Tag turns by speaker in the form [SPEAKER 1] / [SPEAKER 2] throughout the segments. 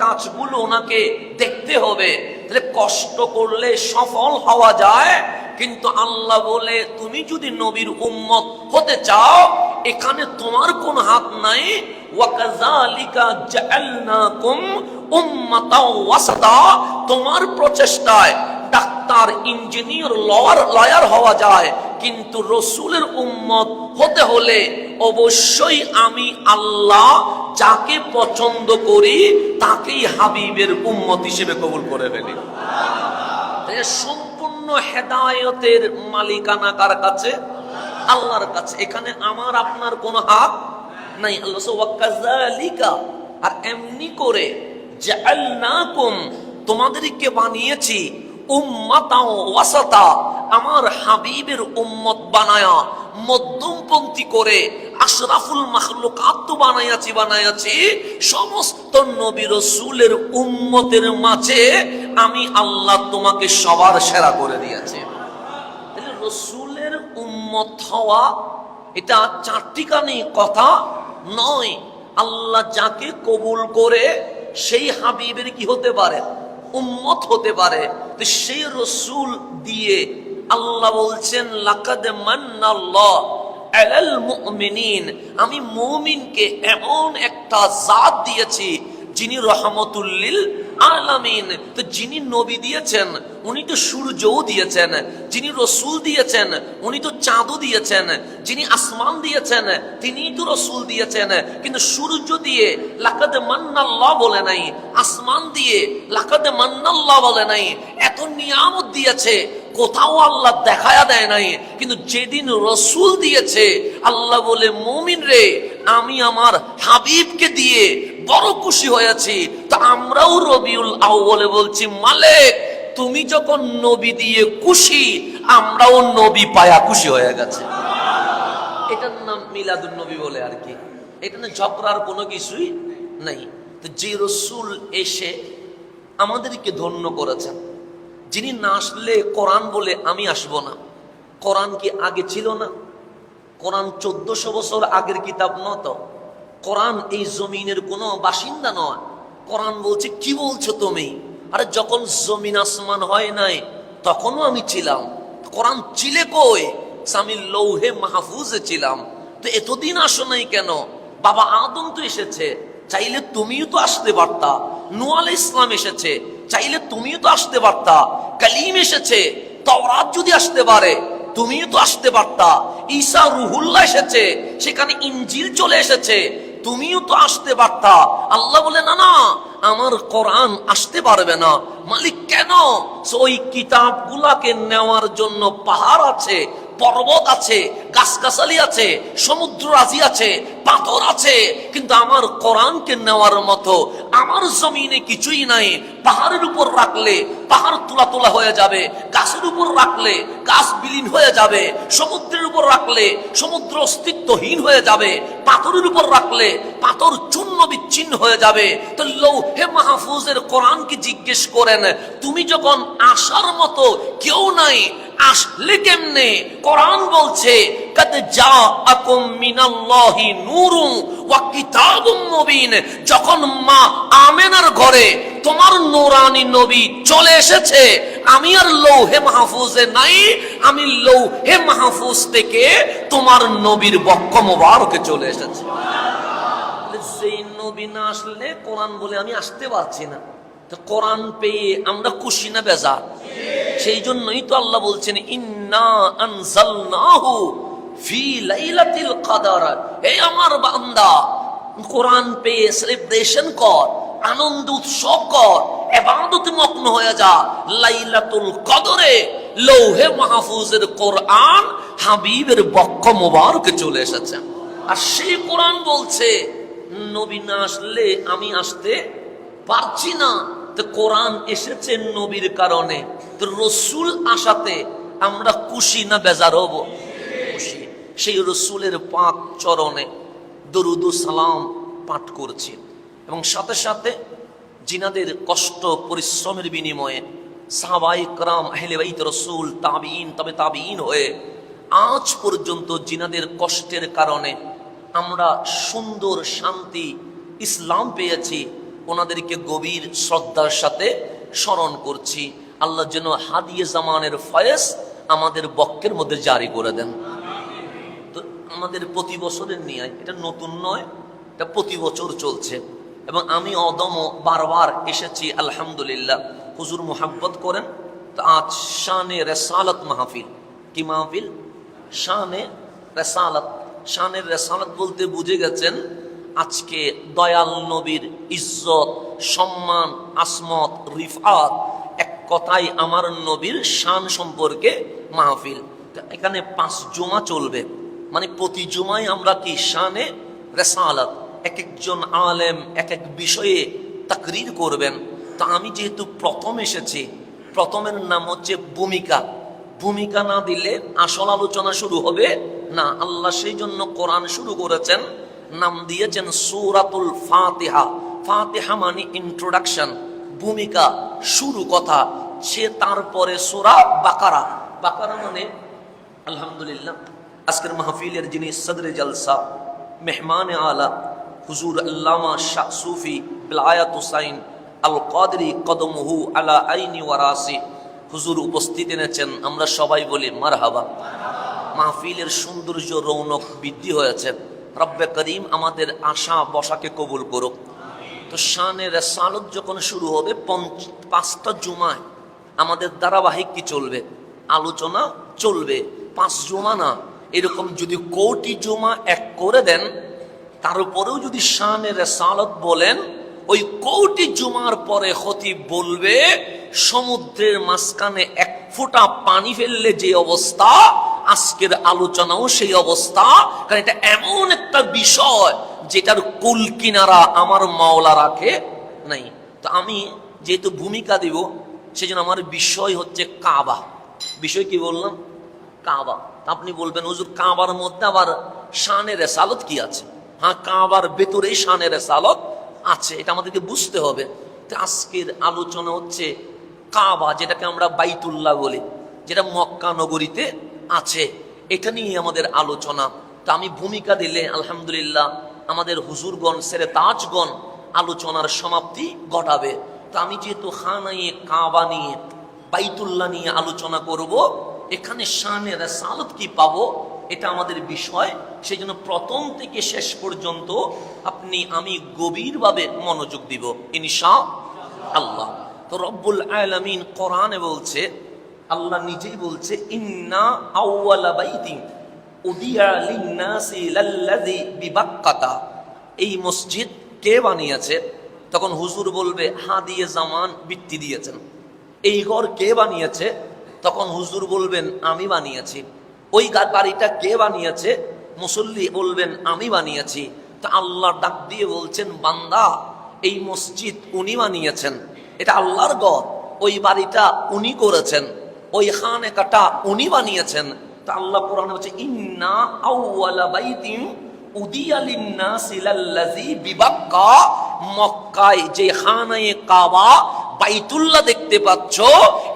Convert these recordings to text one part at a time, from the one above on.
[SPEAKER 1] কাজগুলো ওনাকে দেখতে হবে। তাহলে কষ্ট করলে সফল হওয়া যায়, কিন্তু আল্লাহ বলে তুমি যদি নবীর উম্মত হতে চাও এখানে তোমার কোন হাত নাই। ওয়াকাযালিকা জাআলনাকুম উম্মাতাও ওয়াসাতা, তোমার প্রচেষ্টায় ডাক্তার, ইঞ্জিনিয়ার, লয়ার হওয়া যায়, কিন্তু রসুলের উম্মত হতে হলে অবশ্যই আমি আল্লাহ যাকে পছন্দ করি তাকেই হাবিবের উম্মত হিসেবে কবুল করে ফেলি। সম্পূর্ণ হেদায়েতের মালিকানা কার কাছে? আল্লাহর কাছে। এখানে আমার আপনার কোনো হাত নাই। আল্লাহ ওয়াকাযালিকা, আর এমনি করে জাআলনাকুম, তোমাদেরকে বানিয়েছি উম্মাতাও ওয়াসাতা, আমার হাবিবের উম্মত বানায়া মধ্যমপন্থী করে, আশরাফুল মাখলুকাত তো বানায়াছি সমস্ত নবী রাসূলের উম্মতের মাঝে আমি আল্লাহ তোমাকে সবার সেরা করে দিয়েছি। তাহলে রাসূলের উম্মত হওয়া এটা চারটিখানি কথা নয়। আল্লাহ যাকে কবুল করে সেই হাবিবের কি হতে পারে? উম্মত হতে পারে। তো সেই রসুল দিয়ে আল্লাহ বলছেন লাকাদ মান্নাল্লাহু আলাল মুমিনিন, আমি মুমিনকে এমন একটা জাত দিয়েছি যিনি রহমতুল লিল আলামিন। তো যিনি নবী দিয়েছেন উনি তো সূর্যও দিয়েছেন, যিনি রসুল দিয়েছেন উনি তো চাঁদও দিয়েছেন, যিনি আসমান দিয়েছেন তিনিই তো রসুল দিয়েছেন। কিন্তু সূর্য দিয়ে লাকাদ মান্নাল্লাহু বলে নাই, আসমান দিয়ে লাকাদ মান্নাল্লাহু বলে নাই। এত নিয়ামত দিয়েছে, কোথাও আল্লাহ দেখায়া দেয় নাই। কিন্তু যেদিন রসুল দিয়েছে আল্লাহ বলে মুমিন রে আমি আমার হাবিবকে দিয়ে বড় খুশি হয়েছি। তো আমরাও রবিউল আউয়ালে বলছি মালিক তুমি যখন নবী দিয়ে খুশি আমরাও নবী পায়া খুশি হয়ে গেছে। এটার নাম মিলাদুন নবী বলে আর কি। এখানে ঝগড়ার কোনো কিছুই নাই। তো যে রসুল এসে আমাদেরকে ধন্য করেছেন, যিনি না আসলে কোরআন বলে আমি আসবো না। কোরআন কি আগে ছিল না? কোরআন 1400 বছর আগের কিতাব নত। কোরআন এই জমিনের কোনো বাসিন্দা নয়। কোরআন বলছে কি বলছো তুমি? আরে যখন জমিন আসমান হয় নাই তখনও আমি ছিলাম। কোরআন ছিলে কই? আমি লৌহে মাহফুজে ছিলাম। তো এতদিন আসো নাই কেন? বাবা আদম তো এসেছে, চাইলে তুমিও তো আসতে পারতা। নূহ আলাইহিস সালাম এসেছে, চাইলে তুমিও তো আসতে পারতা। কালিম এসেছে, তাওরাত যদি আসতে পারে তুমিও তো আসতে পারতা। ঈসা রুহুল্লাহ এসেছে, সেখানে ইনজিল চলে এসেছে, তুমিও তো আসতে পারতা। আল্লাহ বলে না না আমার কোরআন আসতে পারবে না। মালিক কেন? ওই কিতাবগুলাকে নেওয়ার জন্য পাহাড় আছে, পর্বত আছে, গাছগাছালি আছে, সমুদ্র রাজি আছে, পাথর আছে, কিন্তু আমার কোরআনকে নেওয়ার মতো আমার জমিনে কিছুই নাই। পাহাড়ের উপর রাখলে পাহাড় তোলা তোলা হয়ে যাবে, গাছের উপর রাখলে গাছ বিলীন হয়ে যাবে, সমুদ্রের উপর রাখলে সমুদ্র অস্তিত্বহীন হয়ে যাবে, পাথরের উপর রাখলে পাথর চূর্ণ বিচ্ছিন্ন হয়ে যাবে। তো লৌহে মাহফুজের কোরআনকে জিজ্ঞেস করেন তুমি যখন আসার মতো কেউ নাই আসলে কেমনে? কোরআন বলছে কাদ জাআকুম মিনাল্লাহি নূরুন ওয়া কিতাবুম মুবিন। যখন মা আমেনার ঘরে তোমার নূরানী নবী চলে এসেছে, আমি আর লৌহে মাহফুজে নাই, আমি লৌহে মাহফুজ থেকে তোমার নবীর বক্ষ মোবারকে চলে এসেছে। সেই নবী না আসলে কোরআন বলে আমি আসতে পারছি না। তো কোরআন পেয়ে আমরা খুশি না বেজার? সেই জন্যই তো আল্লাহ বলছেন ইন্না আনজালনাহু ফি লাইলাতিল কদর। এই আমার বান্দা কোরআন পেয়ে সেলিব্রেশন কর, আনন্দ উৎসব কর, ইবাদতে মগ্ন হয়ে যা। লাইলাতুল কদরে লৌহে মাহফুজের কোরআন হাবিবের বক্ষ মোবারকে চলে এসেছে। আর সেই কোরআন বলছে নবী না আসলে আমি আসতে পারছি না। তো কোরআন এসেছে নবীর কারণে। তো রসুল আসাতে আমরা খুশি না বেজার হব? খুশি। সেই রসুলের পাক চরণে দরুদ ও সালাম পাঠ করছি, এবং সাথে সাথে জিনাদের কষ্ট পরিশ্রমের বিনিময়ে সাহাবায়ে কেরাম আহলে বাইত রসুল তাবিঈন তবে তাবিঈন হয়ে আজ পর্যন্ত জিনাদের কষ্টের কারণে আমরা সুন্দর শান্তি ইসলাম পেয়েছি। ওনাদেরকে গভীর শ্রদ্ধার সাথে স্মরণ করছি। আল্লাহ যেন হাদিয়ে জামানের ফয়েজ আমাদের বক্কের মধ্যে জারি করে দেন। তো আমাদের প্রতি বছরের নিয়ে, এটা নতুন নয়, এটা প্রতি বছর চলছে এবং আমি অদম বারবার এসেছি আলহামদুলিল্লাহ। হুজুর মোহাব্বত করেন। তো আজ শানে রেসালত মাহফিল। কি মাহফিল? শানে রেসালত। শানের রেসালত বলতে বুঝে গেছেন আজকে দয়াল নবীর ইজ্জত, সম্মান, আসমত, রিফাত, এক কথায় আমার নবীর শান সম্পর্কে মাহফিল। এখানে 5 জুমা চলবে, মানে প্রতি জুমায় আমরা কি শানে রেসালত, এক একজন আলেম এক এক বিষয়ে তাকরীর করবেন। তো আমি যেহেতু প্রথম এসেছি, প্রথমের নাম হচ্ছে ভূমিকা। ভূমিকা না দিলে আসল আলোচনা শুরু হবে না। আল্লাহ সেই জন্য কোরআন শুরু করেছেন, নাম দিয়েছেন সূরাতুল ফাতিহা। ফাতিহা মানে ইন্ট্রোডাকশন, ভূমিকা, শুরু কথা। সে তারপরে সূরা বাকারা। বাকারা মানে আলহামদুলিল্লাহ আজকের মাহফিলের যিনি সদরে জলসা, মেহমানে আলা হুজুর আল্লামা শাহ সুফি বিলায়াত হুসাইন আল কাদরি কদমহু আলা আইনি ওয়ারাসি, হুজুর উপস্থিত এনেছেন। আমরা সবাই বলি মারহাবা। মাহফিলের সৌন্দর্য, রৌনক বৃদ্ধি হয়েছে। রব্বে করিম আমাদের আশা বসাকে কবুল করুক। তো শানে রেসালত যখন শুরু হবে 5টা জুমায় আমাদের ধারাবাহিক কি চলবে? আলোচনা চলবে। 5 জুমা না, এরকম যদি কোটি জুমা এক করে দেন, তার উপরেও যদি শানে রেসালত বলেন, ওই কোটি জুমার পরে খতিব বলবে সমুদ্রের মাঝখানে 1 ফোঁটা পানি ফেললে যে অবস্থা, আজকের আলোচনাও সেই অবস্থা। কারণ এটা এমন একটা বিষয় যেটার কুল কিনারা আমার মাওলা রাখে নাই। তো আমি যেহেতু ভূমিকা দিব, সেজন্য আমার বিষয় হচ্ছে কাবা। বিষয় কি বললাম? কাবা। আপনি বলবেন হুজুর কাবার মধ্যে আবার শানে রেসালত কি আছে? হ্যাঁ, কাবার ভেতরেই শানে রেসালত আছে, এটা আমাদেরকে বুঝতে হবে। তো আজকের আলোচনা হচ্ছে কাবা, যেটাকে আমরা বাইতুল্লাহ বলি, যেটা মক্কা নগরীতে আছে, এটা নিয়ে আমাদের আলোচনা। তো আমি ভূমিকা দিলে আলহামদুলিল্লাহ আমাদের হুজুরগণ, সেরে তাজগণ আলোচনার সমাপ্তি ঘটাবে। তো আমি যেহেতু খানায়ে কাবা নিয়ে, বাইতুল্লাহ নিয়ে আলোচনা করব, এখানে শানে রেসালত কি পাবো, এটা আমাদের বিষয়। সেই জন্য প্রথম থেকে শেষ পর্যন্ত আমি গভীরভাবে মনোযোগ দিব ইনশাআল্লাহ। তো রব্বুল আলামিন কোরআনে বলছে, আল্লাহ নিজেই বলছে, ইন্না আউওয়ালা বাইতিন উদিয়া লিন-নাসি লাল্লাযী বিবাক্কাতা। এই মসজিদ কে বানিয়েছে? তখন হুজুর বলবে হাদিয়ে জামান বৃত্তি দিয়েছেন। এই ঘর কে বানিয়েছে? তখন হুজুর বলবেন আমি বানিয়েছি। ওই বাড়িটা কে বানিয়েছে? মুসল্লি বলবেন আমি বানিয়েছি। তা আল্লাহ ডাক দিয়ে বলছেন, বান্দা এই মসজিদ উনি বানিয়েছেন, এটা আল্লাহর ঘর। ওই বাড়িটা উনি করেছেন, ওই খানেকাটা উনি বানিয়েছেন। তা আল্লাহ কোরআনে বলছে, ইন্না আউওয়ালা বাইতিন উদিয়া লিন-নাসি লাল্লাযী বিবাক্কা। মক্কায় যে খানায়ে কাবা, বাইতুল্লাহ দেখতে পাচ্ছ,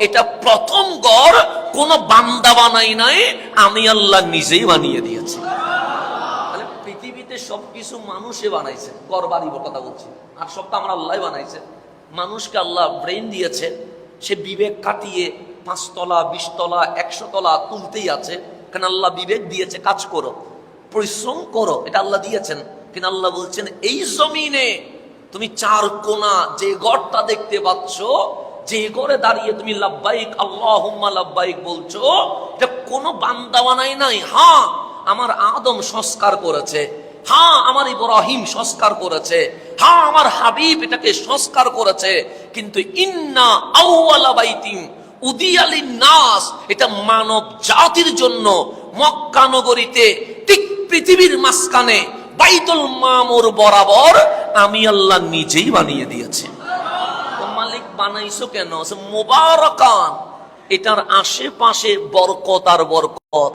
[SPEAKER 1] এটা প্রথম ঘর কোন বান্দা বানাই নাই, আমি আল্লাহ নিজেই বানিয়ে দিয়েছি। তাহলে পৃথিবীতে সবকিছু মানুষে বানাইছে, ঘর বাড়ি কথা বলছি, আর সবটা আমরা আল্লাহ বানাইছে। মানুষকে আল্লাহ ব্রেন দিয়েছে, সে বিবেক কাটিয়ে 5 তলা 20 তলা 100 তলা তুলতেই আছে। কারণ আল্লাহ বিবেক দিয়েছে, কাজ করো, পরিশ্রম করো, এটা আল্লাহ দিয়েছেন। কিন্তু আল্লাহ বলছেন এই জমিনে তুমি 4 কোণা যে ঘরটা দেখতে পাচ্ছ, যে ঘরে দাঁড়িয়ে তুমি লাব্বাইক আল্লাহুম্মা লাব্বাইক বলছো, এটা কোনো বান্দা বানাই নাই। হ্যাঁ, আমার আদম সংস্কার করেছে, হ্যাঁ আমার ইব্রাহিম সংস্কার করেছে, হ্যাঁ আমার হাবিব এটাকে সংস্কার করেছে। কিন্তু ইন্না আউওয়ালা বাইতিন উদিয়া লিন-নাস, এটা মানব জাতির জন্য মক্কা নগরীতে ঠিক পৃথিবীর মাঝখানে বাইতুল মামুর বরাবর আমি আল্লাহ নিজেই বানিয়ে দিয়েছি। মালিক বানাইছো কেন? মুবারাকান, এটার আশেপাশে বরকত আর বরকত।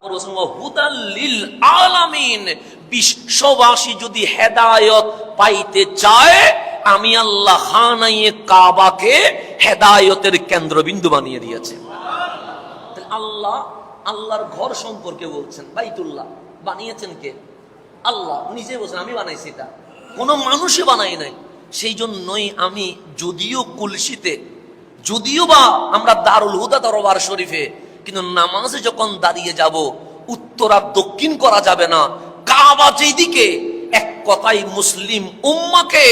[SPEAKER 1] হুদাল লিল আলামিন, বিশ্ববাসী যদি হেদায়েত পাইতে চায়, আমি আল্লাহ খানায়ে কাবাকে হেদায়েতের কেন্দ্রবিন্দু বানিয়ে দিয়েছি। আল্লাহ আল্লাহর ঘর সম্পর্কে বলছেন, বাইতুল্লাহ বানিয়েছেন কে? আল্লাহ নিজে বলছেন আমি বানাইছি। এটা কোনো মানুষই বানাই নাই। সেই জন্যই আমি যদিও কুলসিতে, যদিও বা আমরা দারুল হুদা দরবার শরীফে, কিন্তু নামাজে যখন দাঁড়িয়ে যাব উত্তর আর দক্ষিণ করা যাবে না। কাবা যেই দিকে, এক কথাই মুসলিম উম্মাকে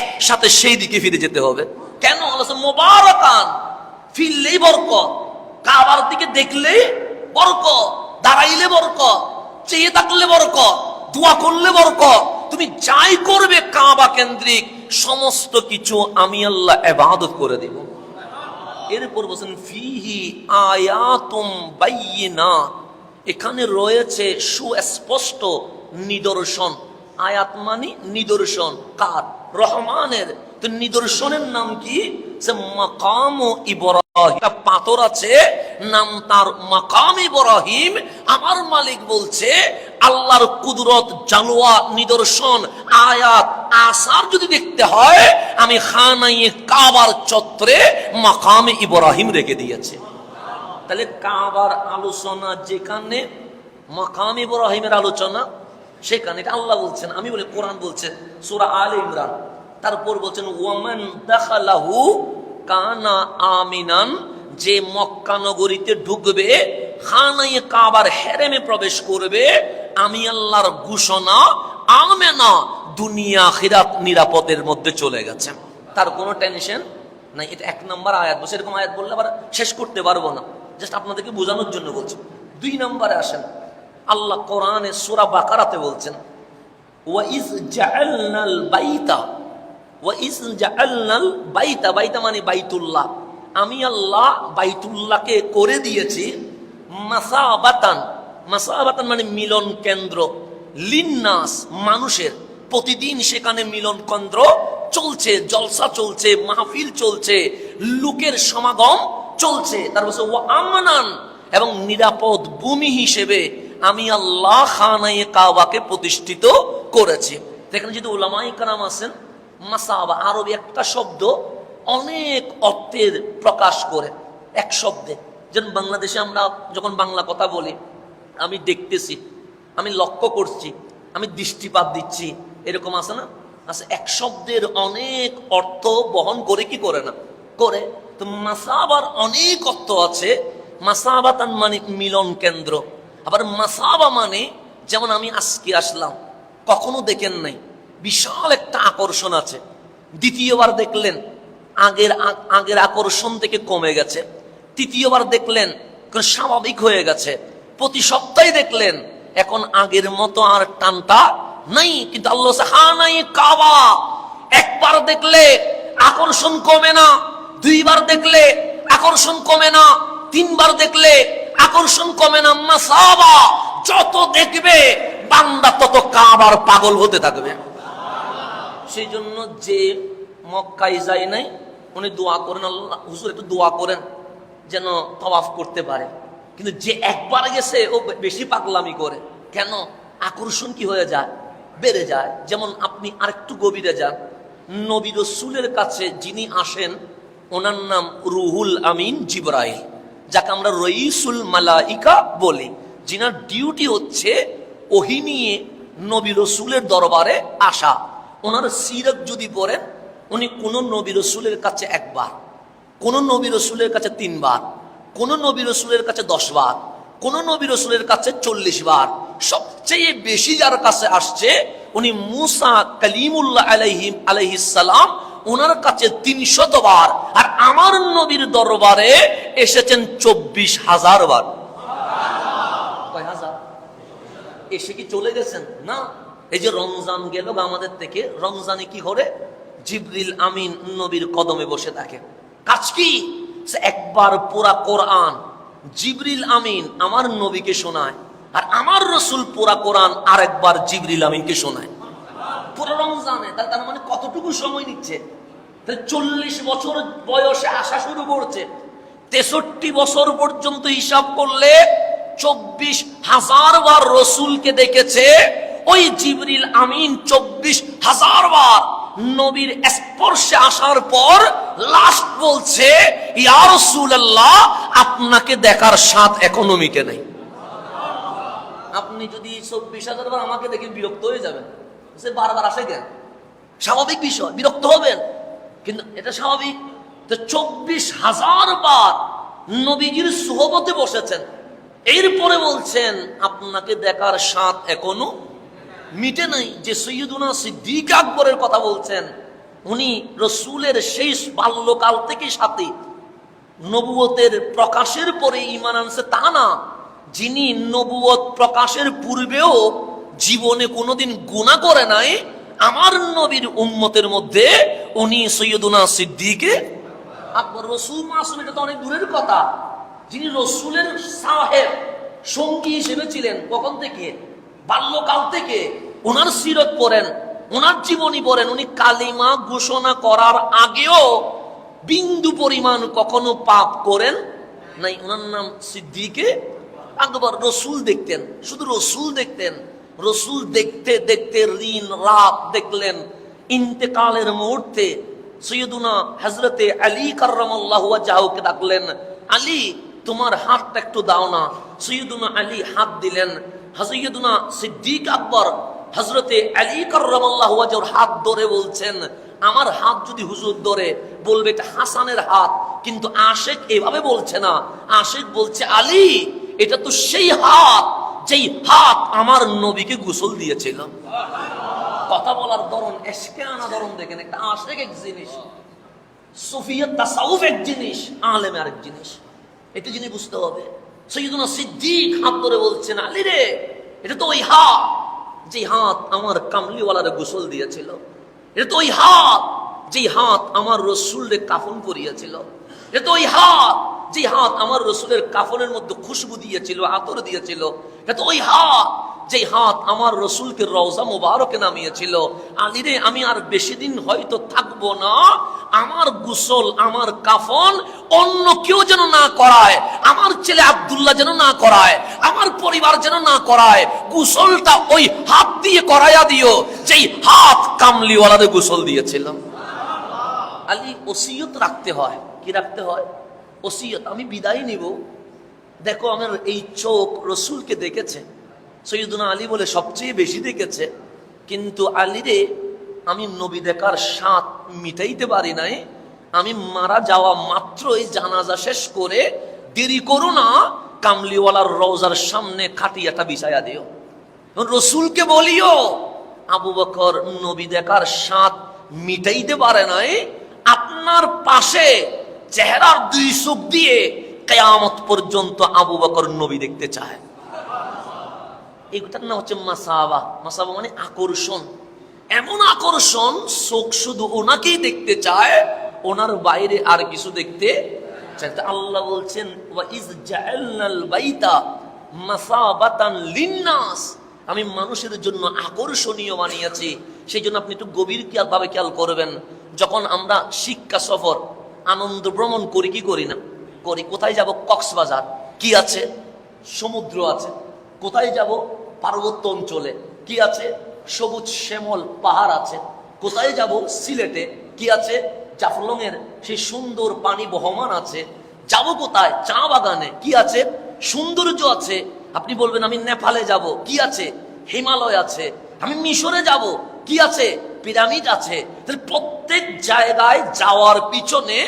[SPEAKER 1] একসাথে সেই দিকে ফিরে যেতে হবে। কেন? মোবারকান, ফিরলেই বরকত, কাবার দিকে দেখলে বরকত, দাঁড়াইলে বরকত, চেয়ে থাকলে বরকত, দোয়া করলে বরকত। তুমি যাই করবে কাবা কেন্দ্রিক সমস্ত কিছু আমি আল্লাহ ইবাদত করে দেব। এরপর বলেন ফিহি আয়াতুম বাইয়িনাত, এখানে রয়েছে সুস্পষ্ট নিদর্শন। আয়াত মানে নিদর্শন। কার? রহমানের। তো নিদর্শনের নাম কি? সে মাকাম ইব্রাহিম, একটা পাথর আছে নাম তার মাকাম ইব্রাহিম। আমার মালিক বলছে আল্লাহর কুদরত, জালওয়া, নিদর্শন, আয়াত, আসার যদি দেখতে হয় আমি খানায়ে কাবার চত্বরে মাকাম ইব্রাহিম রেখে দিয়েছি। তাহলে কাবার আলোচনা যেখানে, মাকাম ইব্রাহিমের আলোচনা সেখানে। এটা আল্লাহ বলছেন, আমি বলি কোরআন বলছে সূরা আলে ইমরান। তারপর বলছেন ওয়ামান দাখালাহু কানা আমিনান, যে মক্কা নগরীতে ঢুকবে, খানায়ে কাবার হেরেমে প্রবেশ করবে, আমি আল্লাহর ঘোষণা আমেনা, দুনিয়া আখিরাত নিরাপদের মধ্যে চলে গেছে, তার কোনো টেনশন নাই। এটা এক নম্বর আয়াত বলছে। এরকম আয়াত বললে আবার শেষ করতে পারবো না, জাস্ট আপনাদেরকে বোঝানোর জন্য বলছি। 2 নম্বরে আসেন, আল্লাহ কোরআনে সূরা বাকারাতে বলছেন ওয়াইজ জাআলনাল বাইতা, ওয়াইজ জাআলনাল বাইতা, বাইতা মানে বাইতুল্লাহ, আমি আল্লাহ বাইতুল্লাহকে করে দিয়েছি মাসাবাতান, মাসাবাতান মানে মিলন কেন্দ্র, লিন্নাস মানুষের, প্রতিদিন সেখানে মিলন কেন্দ্র চলছে, জলসা চলছে, মাহফিল চলছে, লোকের সমাগম চলছে। তারপর ওয়া আমানান, এবং নিরাপদ ভূমি হিসেবে আমি আল্লাহ খানায়ে কাবাকে প্রতিষ্ঠিত করেছি। এখানে যদি উলামায়ে কেরাম আছেন, মাসাবা আরবি একটা শব্দ অনেক অর্থের প্রকাশ করে এক শব্দে। যেমন বাংলাদেশে আমরা যখন বাংলা কথা বলি, আমি দেখতেছি, আমি লক্ষ্য করছি, আমি দৃষ্টিপাত দিচ্ছি, এরকম আছে না? আছে। এক শব্দের অনেক অর্থ বহন করে কি করে না? করে। তো মাসাবার অনেক অর্থ আছে। মাসাবাতান মানে মিলন কেন্দ্র, আবার মাসাবা মানে যেমন আমি আজকে আসলাম, কখনো দেখেন নাই, বিশাল একটা আকর্ষণ আছে, দ্বিতীয়বার দেখলেন আগের আকর্ষণ থেকে কমে গেছে, তৃতীয়বার দেখলেন স্বাভাবিক হয়ে গেছে, প্রতি সপ্তাহে দেখলেন এখন আগের মতো আর টানটা নাই। কিন্তু আল্লাহ খানায়ে কাবা একবার দেখলে আকর্ষণ কমে না, 2 বার দেখলে আকর্ষণ কমে না, 3 বার দেখলে আকর্ষণ কমে না। মাসাবা যত দেখবে বান্দা তত কাবার পাগল হতে থাকবে। সেই জন্য যে মক্কায় যায় নাই উনি দোয়া করেন, আল্লাহ হুজুর একটু দোয়া করেন যেন তাওয়াফ করতে পারে। কিন্তু যে একবার গেছে ও বেশি পাগলামি করে। কেন? আকর্ষণ কি হয়ে যায়? বেড়ে যায়। যেমন আপনি আরেকটু গভীরে যান, নবী রাসূলের কাছে যিনি আসেন ওনার নাম রুহুল আমিন জিবরাইল, যাকে আমরা রইসুল মালাইকা বলি, যিনার ডিউটি হচ্ছে ওহী নিয়ে নবী রাসূলের দরবারে আসা। ওনার সিরাত যদি পড়েন, উনি কোন নবী রাসূলের কাছে 1 বার, কোন নবী রাসূলের কাছে 3 বার, কোন নবী রাসূলের কাছে 10 বার, কোন নবী রাসূলের কাছে 40 বার, সবচেয়ে বেশি যার কাছে আসছে উনি মুসা কালিমুল্লাহ আলাইহিস সালাম, ওনার কাছে 300 বার। আর আমার নবীর দরবারে এসেছেন 24,000 বার। কয় হাজার? এসে কি চলে গেছেন? না। এই যে রমজান গেল আমাদের থেকে, রমজানে কি করে? জিবরিল আমিন নবীর কদমে বসে থাকে। কাজ কি? একবার পুরা কোরআন জিবরিল আমিন আমার নবীকে শোনায়, আর আমার রাসূল পুরা কোরআন আরেকবার জিবরিল আমিনকে শোনায় পুরো রমজানে। তার মানে কতটুকু সময় নিচ্ছে? 40 বছর বয়সে আসা শুরু করছে, 63 বছর পর্যন্ত হিসাব করলে 24,000 বার রাসূলকে দেখেছে। ওই জিবরিল আমিন 24,000 বার নবীর স্পর্শে আসার পর লাস্ট বলছে, ইয়া রাসূলুল্লাহ আপনাকে দেখার স্বাদ এখনো মিটে নাই। আপনি যদি 24,000 বার আমাকে দেখে বিরক্ত হয়ে যাবেন, সে বারবার আসে কেন? স্বাভাবিক বিষয়, বিরক্ত হবেন, কিন্তু এটা স্বাভাবিক। তো 24,000 বার নবীজির সুহবতে বসেছেন, এরপরে বলছেন আপনাকে দেখার স্বাদ এখনো মিটে নাই। যে সৈয়দুনা সিদ্দিক আকবরের কথা বলছেন, উনি রসুলের শেষ বাল্যকাল থেকে সাথে, নবুয়তের প্রকাশের পরে ঈমান আনছে তা না, যিনি নবুয়ত প্রকাশের পূর্বেও জীবনে কোনোদিন গুনাহ করে নাই, আমার নবীর উম্মতের মধ্যে উনি সৈয়দুনা সিদ্দিকে আকবর। রসুল মাসুম এটা তো অনেক দূরের কথা, যিনি রসুলের সাহেব সঙ্গী হিসেবে ছিলেন কখন থেকে, বাল্যকাল থেকে। ওনার সিরত পড়েন, ওনার জীবনী পড়েন, উনি কালিমা ঘোষণা করার আগেও বিন্দু পরিমাণ কখনো পাপ করেন নাই। ওনার নাম সিদ্দিকে আকবর। রসুল দেখতেন, শুধু রসুল দেখতেন। রসুল দেখতে দেখতে দিন রাত দেখলেন। ইন্তেকালের মুহূর্তে সৈয়দুনা হযরতে আলী কাররামাল্লাহু ওয়াজহাহুকে ডাকলেন, আলী তোমার হাতটা একটু দাও না। সৈয়দুনা আলী হাত দিলেন। সৈয়দুনা সিদ্দিক আকবর হযরতে আলী কাররামাল্লাহু ওয়াজহুর হাত ধরে বলছেন, আমার হাত যদি হুজুর ধরে বলবে এটা হাসানের হাত, কিন্তু আশেক এভাবে বলছে না। আশেক বলছে, আলী এটা তো সেই হাত যেই হাত আমার নবীকে গোসল দিয়েছিল। কথা বলার ধরন, এশকে আনা ধরন দেখেন। একটা আশেক এক জিনিস, সুফিয়ত তাসাউফ এক জিনিস, আলেম আরেক জিনিস। এটা যিনি বুঝতে হবে। সৈয়দুনা সিদ্দিক হাত ধরে বলছেন, আলী রে এটা তো ওই হাত যে হাত আমার কামলিওয়ালারে গোসল দিয়েছিল। এটা তো ওই হাত যে হাত আমার রসুলরে কাফন পরিয়েছিল। এটা তো ওই হাত যে হাত আমার রসুলের কাফনের মধ্যে খুশবু দিয়েছিল, আতর দিয়েছিল। এটা তো ওই হাত যে হাত আমার রসুলকে রওজা মুবারকে নামিয়েছিল। আলীরে আমি আর বেশি দিন হয়তো থাকবো না, আমার গোসল আমার কাফন অন্য কেউ যেন না করায়, আমার ছেলে আব্দুল্লাহ যেন না করায়, আমার পরিবার যেন না করায়। গোসলটা ওই হাত দিয়ে করাইয়া দিও যেই হাত কামলিওয়ালারে গোসল দিয়েছিল। আলী ওসিয়ত রাখতে হয়। কি রাখতে হয়? ওসিয়ত। আমি বিদায় নিব, দেখো আমার এই চোখ রসুলকে দেখেছে। সৈয়দুনা আলী বলে সবচেয়ে বেশি দেখেছে, কিন্তু আলী রে আমি নবী দেখার স্বাদ মিটাইতে পারি নাই। আমি মারা যাওয়া মাত্রই জানাজা শেষ করে দেরি করো না, কামলিওয়ালার রওজার সামনে খাটিয়াটা বিছাইয়া দিও। রসুলকে বলিও আবু বকর নবী দেখার স্বাদ মিটাইতে পারে নাই, আপনার পাশে চেহারার দুই চোখ দিয়ে কিয়ামত পর্যন্ত আবু বকর নবী দেখতে চায়। এটার নাম হচ্ছে মাসাবা। মাসাবা মানে আকর্ষণ। এমন আকর্ষণ, চোখ শুধু ওনাকেই দেখতে চায়, ওনার বাইরে আর কিছু দেখতে চায়। আল্লাহ বলছেন, ওয়া ইজ জাআলনাল বাইতা মাসাবাতান লিন্নাস, আমি মানুষের জন্য আকর্ষণীয় বানিয়েছি। সেই জন্য আপনি একটু গভীর ভাবে খেয়াল করবেন। যখন আমরা শিক্ষা সফর আনন্দ ভ্রমণ করি, কি করি না করি? কোথায় যাব? কক্সবাজার, কি আছে? সমুদ্র আছে। কোথায় যাব? পার্বত্য অঞ্চলে, কি আছে? সবুজ শ্যামল পাহাড় আছে। কোথায় যাব? সিলেটে, কি আছে? জাফলং এর সেই সুন্দর পানি বহমান আছে। যাব কোথায়? চা বাগানে, কি আছে? সৌন্দর্য আছে। আপনি বলবেন আমি নেপালে যাব, কি আছে? হিমালয় আছে। আমি মিশরে যাব, কি আছে? পিরামিড আছে। তাহলে প্রত্যেক জায়গায় যাওয়ার পিছনে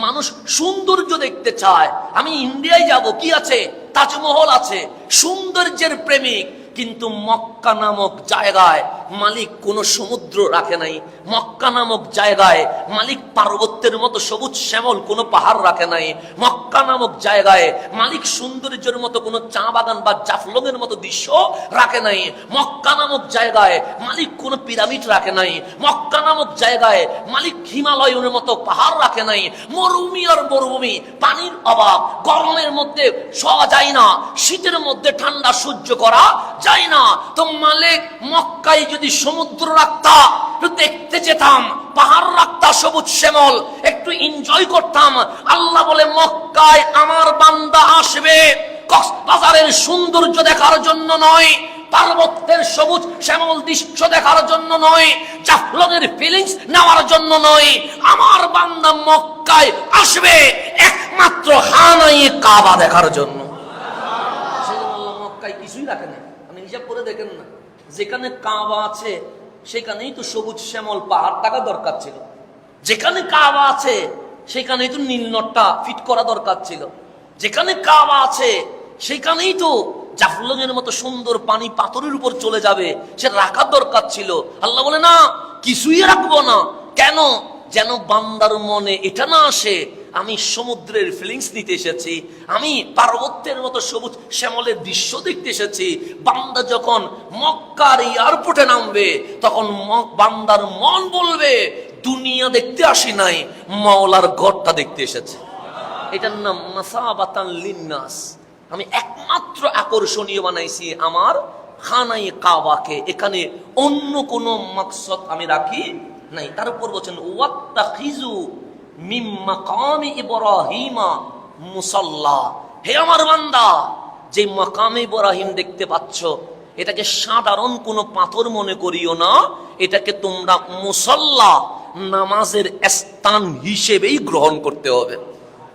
[SPEAKER 1] মানুষ সৌন্দর্য দেখতে চায়। আমি ইন্ডিয়ায় যাব, কি আছে? তাজমহল আছে। সৌন্দর্যের প্রেমিক। কিন্তু মক্কা নামক জায়গায় মালিক কোন সমুদ্র রাখে নাই। মক্কা নামক জায়গায় মালিক পার্বত্যের মতো সবুজ শ্যামল কোন পাহাড় রাখে নাই। মক্কা নামক জায়গায় মালিক সৌন্দর্যের মতো কোন চা বাগান বা জাফলং এর মতো দৃশ্য রাখে নাই। মক্কা নামক জায়গায় মালিক কোন পিরামিড রাখে নাই। মক্কা নামক জায়গায় মালিক হিমালয়ের মতো পাহাড় রাখে নাই। মরুভূমি আর মরুভূমি, পানির অভাব, গরমের মধ্যে শোয়া যায় না, শীতের মধ্যে ঠান্ডা সহ্য করা যায় না। তো মালিক মক্কায় যদি সমুদ্র রাখতা, দেখতে যেতাম, পাহাড় রাখতা সবুজ শ্যামল, একটু এনজয় করতাম। আল্লাহ বলে মক্কায় আমার বান্দা আসবে কক্সবাজারের সৌন্দর্য দেখার জন্য নয়, পার্বত্যের সবুজ শ্যামল দৃশ্য দেখার জন্য নয়, জাফলংয়ের ফিলিংস নেওয়ার জন্য নয়। আমার বান্দা মক্কায় আসবে একমাত্র খানায়ে কাবা দেখার জন্য। সেজন্য আল্লাহ মক্কায় কিছুই রাখে না। আপনি হিসাব করে দেখেন না, যেখানে কাবা আছে সেখানেই তো সবুজ শ্যামল পাহাড় থাকা দরকার ছিল। যেখানে কাবা আছে সেখানেই তো নীলনদটা ফিট করা দরকার ছিল। যেখানে কাবা আছে সেখানেই তো জাফলংয়ের মতো সুন্দর পানি পাথরের উপর চলে যাবে, সে রাখার দরকার ছিল। আল্লাহ বলে না, কিছুই রাখবো না। কেন? যেন বান্দার মনে এটা না আসে আমি সমুদ্রের ফিলিংস নিতে এসেছি, আমি পার্বত্যের মতো সবুজ শ্যামলের দৃশ্য দেখতে এসেছি। বান্দা যখন মক্কার এয়ারপোর্টে নামবে তখন বান্দার মন বলবে দুনিয়া দেখতে আসি নাই, মাওলার ঘরটা দেখতে এসেছে। এটার নাম মাসাবাতান লিন্নাস। আমি একমাত্র আকর্ষণীয় বানাইছি আমার খানায়ে কাবাকে, এখানে অন্য কোন মাকসাদ আমি রাখি নাই। তার উপর বলছেন ওয়াত্তাখিজু মিম মাকামি ইব্রাহিমা মুসাল্লা। হে আমার বান্দা, যে মাকামে ইব্রাহিম দেখতে পাচ্ছ এটাকে সাধারণ কোনো পাথর মনে করিও না, এটাকে তোমরা মুসাল্লা নামাজের স্থান হিসেবেই গ্রহণ করতে হবে।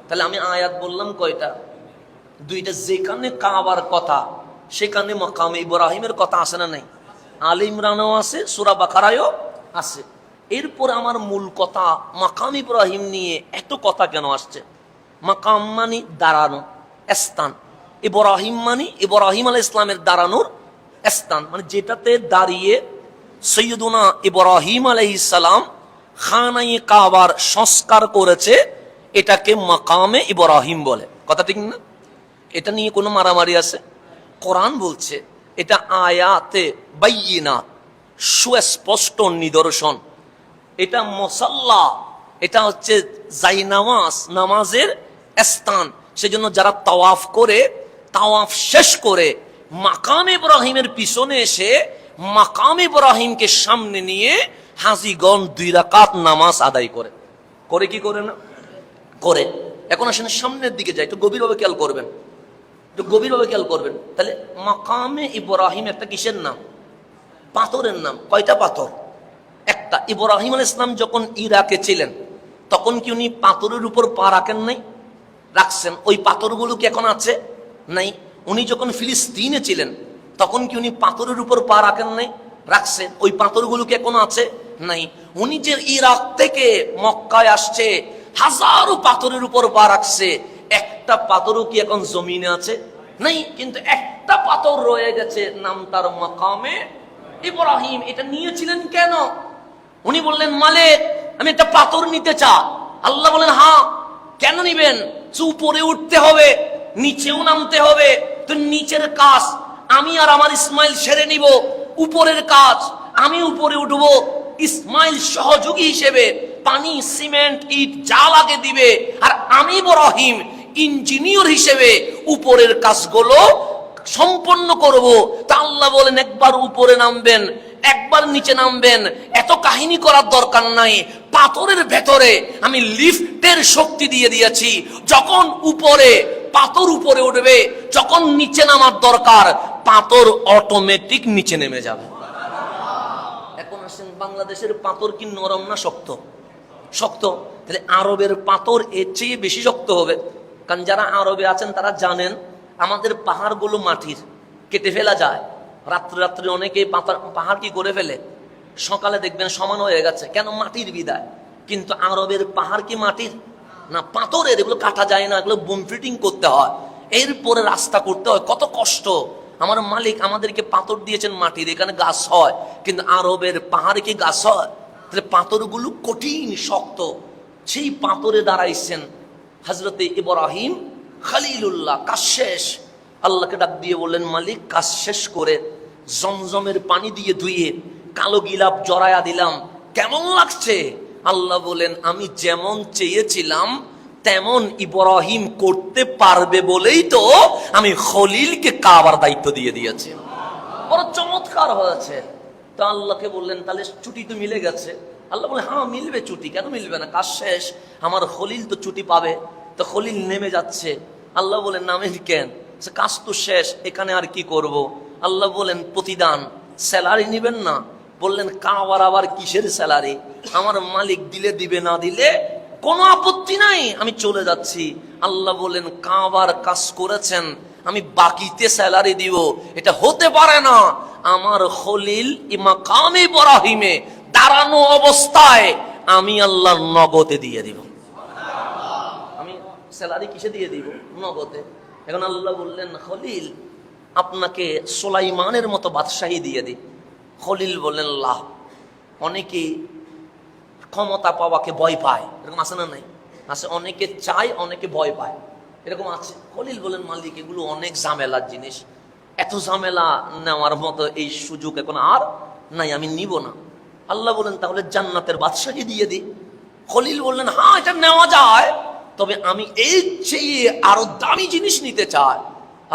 [SPEAKER 1] তাহলে আমি আয়াত বললাম কয়টা? দুইটা। যেখানে কাবার কথা সেখানে মাকামে ইব্রাহিমের কথা আছে না নাই? আলে ইমরানও আছে, সূরা বাকারায়ও আছে। এরপর আমার মূল কথা, মাকাম ইব্রাহিম নিয়ে এত কথা কেন আসছে? মাকাম মানে দাঁড়ানো স্থান, ইব্রাহিম মানে ইব্রাহিম আলাইহিস সালামের দাঁড়ানোর স্থান, মানে যেটাতে দাঁড়িয়ে সৈয়দুনা ইব্রাহিম আলাইহিস সালাম খানায়ে কাবার সংস্কার করেছে, এটাকে মাকামে ইব্রাহিম বলে। কথা ঠিক না? এটা নিয়ে কোনো মারামারি আছে? কোরআন বলছে এটা আয়াতে বাইয়িনাত, সুস্পষ্ট নিদর্শন। এটা মুসাল্লা, এটা হচ্ছে জায়নামাজ, নামাজের স্থান। সেজন্য যারা তাওয়াফ করে, তাওয়াফ শেষ করে মাকাম ইব্রাহিমের পিছনে এসে মাকাম ইব্রাহিমকে সামনে নিয়ে হাজিগণ 2 রাকাত নামাজ আদায় করে। করে কি করে না? করে। এখন আসেন সামনের দিকে যাই, একটু গভীরভাবে খেয়াল করবেন, একটু গভীরভাবে খেয়াল করবেন। তাহলে মাকামে ইব্রাহিম একটা কিসের নাম? পাথরের নাম। কয়টা পাথর? একটা। ইব্রাহিম আলাইহিস সালাম যখন ইরাকে ছিলেন তখন কি উনি পাথরের উপর পা রাখেন নাই? রাখছেন। ওই পাথরগুলো কি এখন আছে? নাই। উনি যখন ফিলিস্তিনে ছিলেন তখন কি উনি পাথরের উপর পা রাখেন নাই? রাখছেন। ওই পাথরগুলো কি এখন আছে? নাই। উনি যে ইরাক থেকে মক্কায় আসছে হাজারো পাথরের উপর পা রাখছে, একটা পাথরও কি এখন জমিনে আছে? নাই। কিন্তু একটা পাথর রয়ে গেছে, নাম তার মাকামে ইব্রাহিম। এটা নিয়েছিলেন কেন? উনি বললেন মালিক আমি একটা পাথর নিতে চাই। আল্লাহ বলেন হ্যাঁ, কেন নিবেন? উপরে উঠতে হবে, নিচেও নামতে হবে। তো নিচের কাজ আমি আর আমার ইসমাইল সেরে নিব, উপরের কাজ আমি উপরে উঠবো, ইসমাইল সহযোগী হিসেবে পানি, সিমেন্ট, ইট যা লাগে দিবে, আর আমি ইব্রাহিম ইঞ্জিনিয়ার হিসেবে উপরের কাজগুলো সম্পন্ন করব। তা আল্লাহ বলেন একবার উপরে নামবেন, একবার নিচে নামবেন। এত কাহিনী করার দরকার নাই। পাথরের ভেতরে আমি লিফটের শক্তি দিয়ে দিয়েছি। যখন উপরে পাথর উপরে উঠবে, যখন নিচে নামার দরকার পাথর অটোমেটিক নিচে নেমে যাবে। এখন আসেন, বাংলাদেশের পাথর কি নরম না শক্ত? শক্ত। তাহলে আরবের পাথর এর চেয়ে বেশি শক্ত হবে। কারণ যারা আরবে আছেন তারা জানেন আমাদের পাহাড়গুলো মাটির, কেটে ফেলা যায়। রাত্রে রাত্রে অনেকে পাহাড় কি করে ফেলে, সকালে দেখবেন সমান হয়ে গেছে, কেন? মাটির বিদায়। কিন্তু আরবের পাহাড় কি মাটির না, পাথরের। এগুলো কাটা যায় না, এগুলো বুম ফিটিং করতে হয়, এরপরে রাস্তা করতে হয়, কত কষ্ট। আমার মালিক আমাদেরকে পাথর দিয়েছেন মাটির, এখানে গাছ হয়। কিন্তু আরবের পাহাড়ে কি গাছ হয়? তাহলে পাথরগুলো কঠিন শক্ত। সেই পাথরে দাঁড়াইছেন হযরতে ইব্রাহিম খলিলুল্লাহ। কাজ শেষ, আল্লাহকে ডাক দিয়ে বললেন মালিক কাজ শেষ করে জমজমের পানি দিয়ে ধুয়ে কালো গিলাপ জড়ায়া দিলাম, কেমন লাগছে? আল্লাহ বলেন আমি যেমন চেয়েছিলাম তেমন ইব্রাহিম করতে পারবে বলেই তো আমি খলিলকে কাবার দায়িত্ব দিয়ে দিয়েছি। বড় চমৎকার হয়েছে। তো আল্লাহকে বললেন তাহলে ছুটি তো মিলে গেছে। আল্লাহ বলে হ্যাঁ মিলবে ছুটি, কেন মিলবে না? কাজ শেষ, আমার খলিল তো ছুটি পাবে। তো খলিল নেমে যাচ্ছে। আল্লাহ বলেন নামে কেন? কাজ তো শেষ, এখানে আর কি করব? আল্লাহ বলেন প্রতিদান, স্যালারি নিবেন না? বললেন কাবার আবার কিসের স্যালারি? আমার মালিক দিলে দিবে, না দিলে কোনো আপত্তি নাই, আমি চলে যাচ্ছি। আল্লাহ বলেন কাবার কাজ করেছেন, আমি বাকিতে স্যালারি দিব, এটা হতে পারে না। আমার খলিল মাকামে ইব্রাহিমে দাঁড়ানো অবস্থায় আমি আল্লাহর নগদে দিয়ে দিব। আমি স্যালারি কিসে দিয়ে দিব? নগদে। এখন আল্লাহ বললেন, খলিল আপনাকে সুলাইমানের মতো বাদশাহী দিয়ে দিই। খলিল বললেন, লাভ। অনেকে ক্ষমতা পাওয়াকে ভয় পায়, এরকম আছে না নাই? আছে। অনেকে চায়, অনেকে ভয় পায়, এরকম আছে। খলিল বলেন, মালিক এগুলো অনেক ঝামেলার জিনিস, এত ঝামেলা নেওয়ার মতো এই সুযোগ এখন আর নাই, আমি নিব না। আল্লাহ বলেন, তাহলে জান্নাতের বাদশাহী দিয়ে দিই। খলিল বললেন, হ্যাঁ এটা নেওয়া যায়, তবে আমি এর চেয়ে আরো দামি জিনিস নিতে চাই।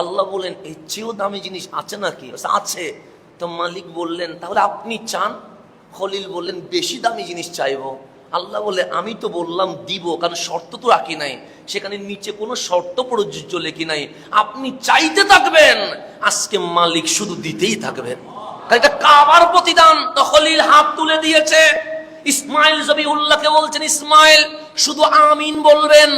[SPEAKER 1] আল্লাহ বলেন, এর চেয়েও দামি জিনিস আছে নাকি? আছে। তো মালিক বললেন, তাহলে আপনি চান? খলিল বললেন, বেশি দামি জিনিস চাইবো। আল্লাহ বলে, আমি তো বললাম দিব, কারণ শর্ত তো রাখি নাই, সেখানে নিচে কোনো শর্ত প্রযোজ্য লেখি নাই। আপনি চাইতে থাকবেন, আজকে মালিক শুধু দিতেই থাকবেন। এটা কাবার প্রতিদান। তো খলিল হাত তুলে দিয়েছে। ইসমাইল জবিউল্লাহকে বলছেন, ইসমাইল শুধু আমিন বলবেন,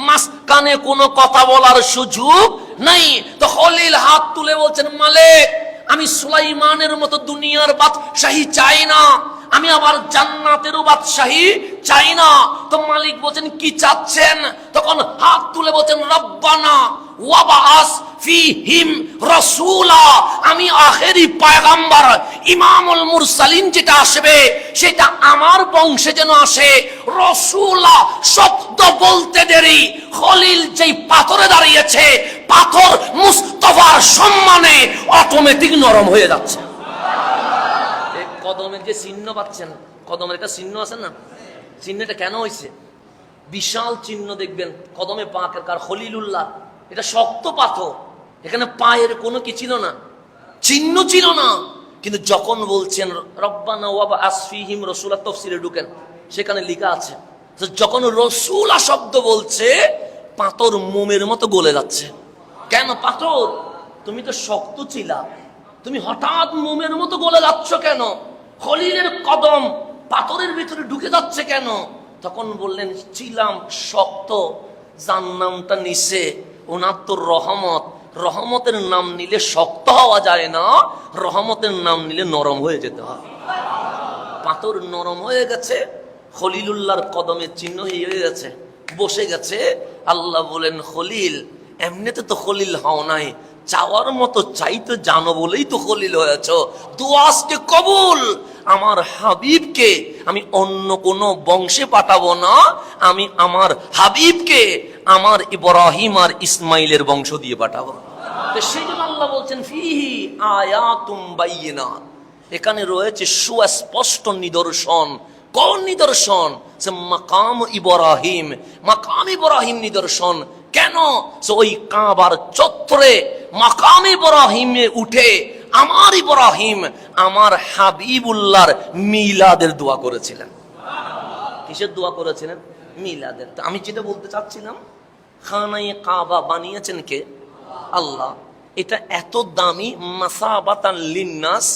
[SPEAKER 1] মাঝখানে কোনো কথা বলার সুযোগ নাই। তো খলিল হাত তুলে বলছেন, মালিক আমি সুলাইমানের মতো দুনিয়ার বাদশাহী চাই না, আমি আবার জান্নাতেরও বাদশাহী চাই না। তো মালিক বলছেন, কি চাচ্ছেন? তখন হাত তুলে বলছেন, রব্বানা ওয়াবাস ফিহিম রাসূলা, আমি আখেরি পয়গম্বর ইমামুল মুরসালিন যেটা আসবে সেটা আমার বংশে যেন আসে। রাসূলা শব্দ বলতে দেরি, খলিল যেই পাথরে দাঁড়িয়েছে, পাথর মুস্তাফার সম্মানে অটোমেটিক নরম হয়ে যাচ্ছে। কদমের যে চিহ্ন পাচ্ছেন, কদমের একটা চিহ্ন আছে না, চিহ্নটা কেন হয়েছে? বিশাল চিহ্ন দেখবেন কদমে পাকের, কার? খলিলুল্লাহ। এটা শক্ত পাথর, এখানে পায়ের কোনো কি ছিল না, চিহ্ন ছিল না। কিন্তু যখন বলছেন রব্বানা ওয়াবাস ফিহিম রাসূলা, তাফসীরে ঢুকেন, সেখানে লেখা আছে যখন রাসূলা শব্দ বলছে, পাথর মোমের মতো গলে যাচ্ছে। কেন? পাথর তুমি তো শক্ত ছিলা, তুমি হঠাৎ মোমের মতো গলে যাচ্ছ কেন? খলিলের কদম পাথরের ভিতরে ঢুকে যাচ্ছে কেন? তখন বললেন, ছিলাম শক্ত, যার নামটা নিছে ওনার তো রহমত, রহমতের নাম নিলে শক্ত হওয়া যায় না, রহমতের নাম নিলে নরম হয়ে যেতে হয়। পাথর নরম হয়ে গেছে, খলিলুল্লাহর কদমের চিহ্ন হয়ে গেছে, বসে গেছে। আল্লাহ বলেন, খলিল এমনিতে তো খলিল হও নাই, চাওয়ার মতো চাইতে জানো বলেই তো খলিল হয়েছ। দুআ আজকে কবুল। আমার হাবিবকে আমি অন্য কোনো বংশে পাঠাবো না, আমি আমার হাবিবকে আমার ইব্রাহিম আর ইসমাইলের বংশ দিয়ে পাঠাবো। তো সেই জন্য আল্লাহ বলছেন, ফিহি আয়াতুম বাইয়িনাত, এখানে রয়েছে সুস্পষ্ট নিদর্শন। কোন নিদর্শন? যে মাকাম ইব্রাহিম, মাকাম ইব্রাহিম নিদর্শন। কেন? ওই কাবার চত্বরে মাকাম ইব্রাহিমে উঠে আমার ইব্রাহিম আমার হাবিবুল্লাহর মিলাদের দোয়া করেছিলেন। কিসের দোয়া করেছিলেন? মিলাদের। তো আমি যেটা বলতে চাচ্ছিলাম, খানায়ে কাবা বানিয়েছেন কে? আল্লাহ। এটা এত দামি, মাসাবাতান লিন্নাস,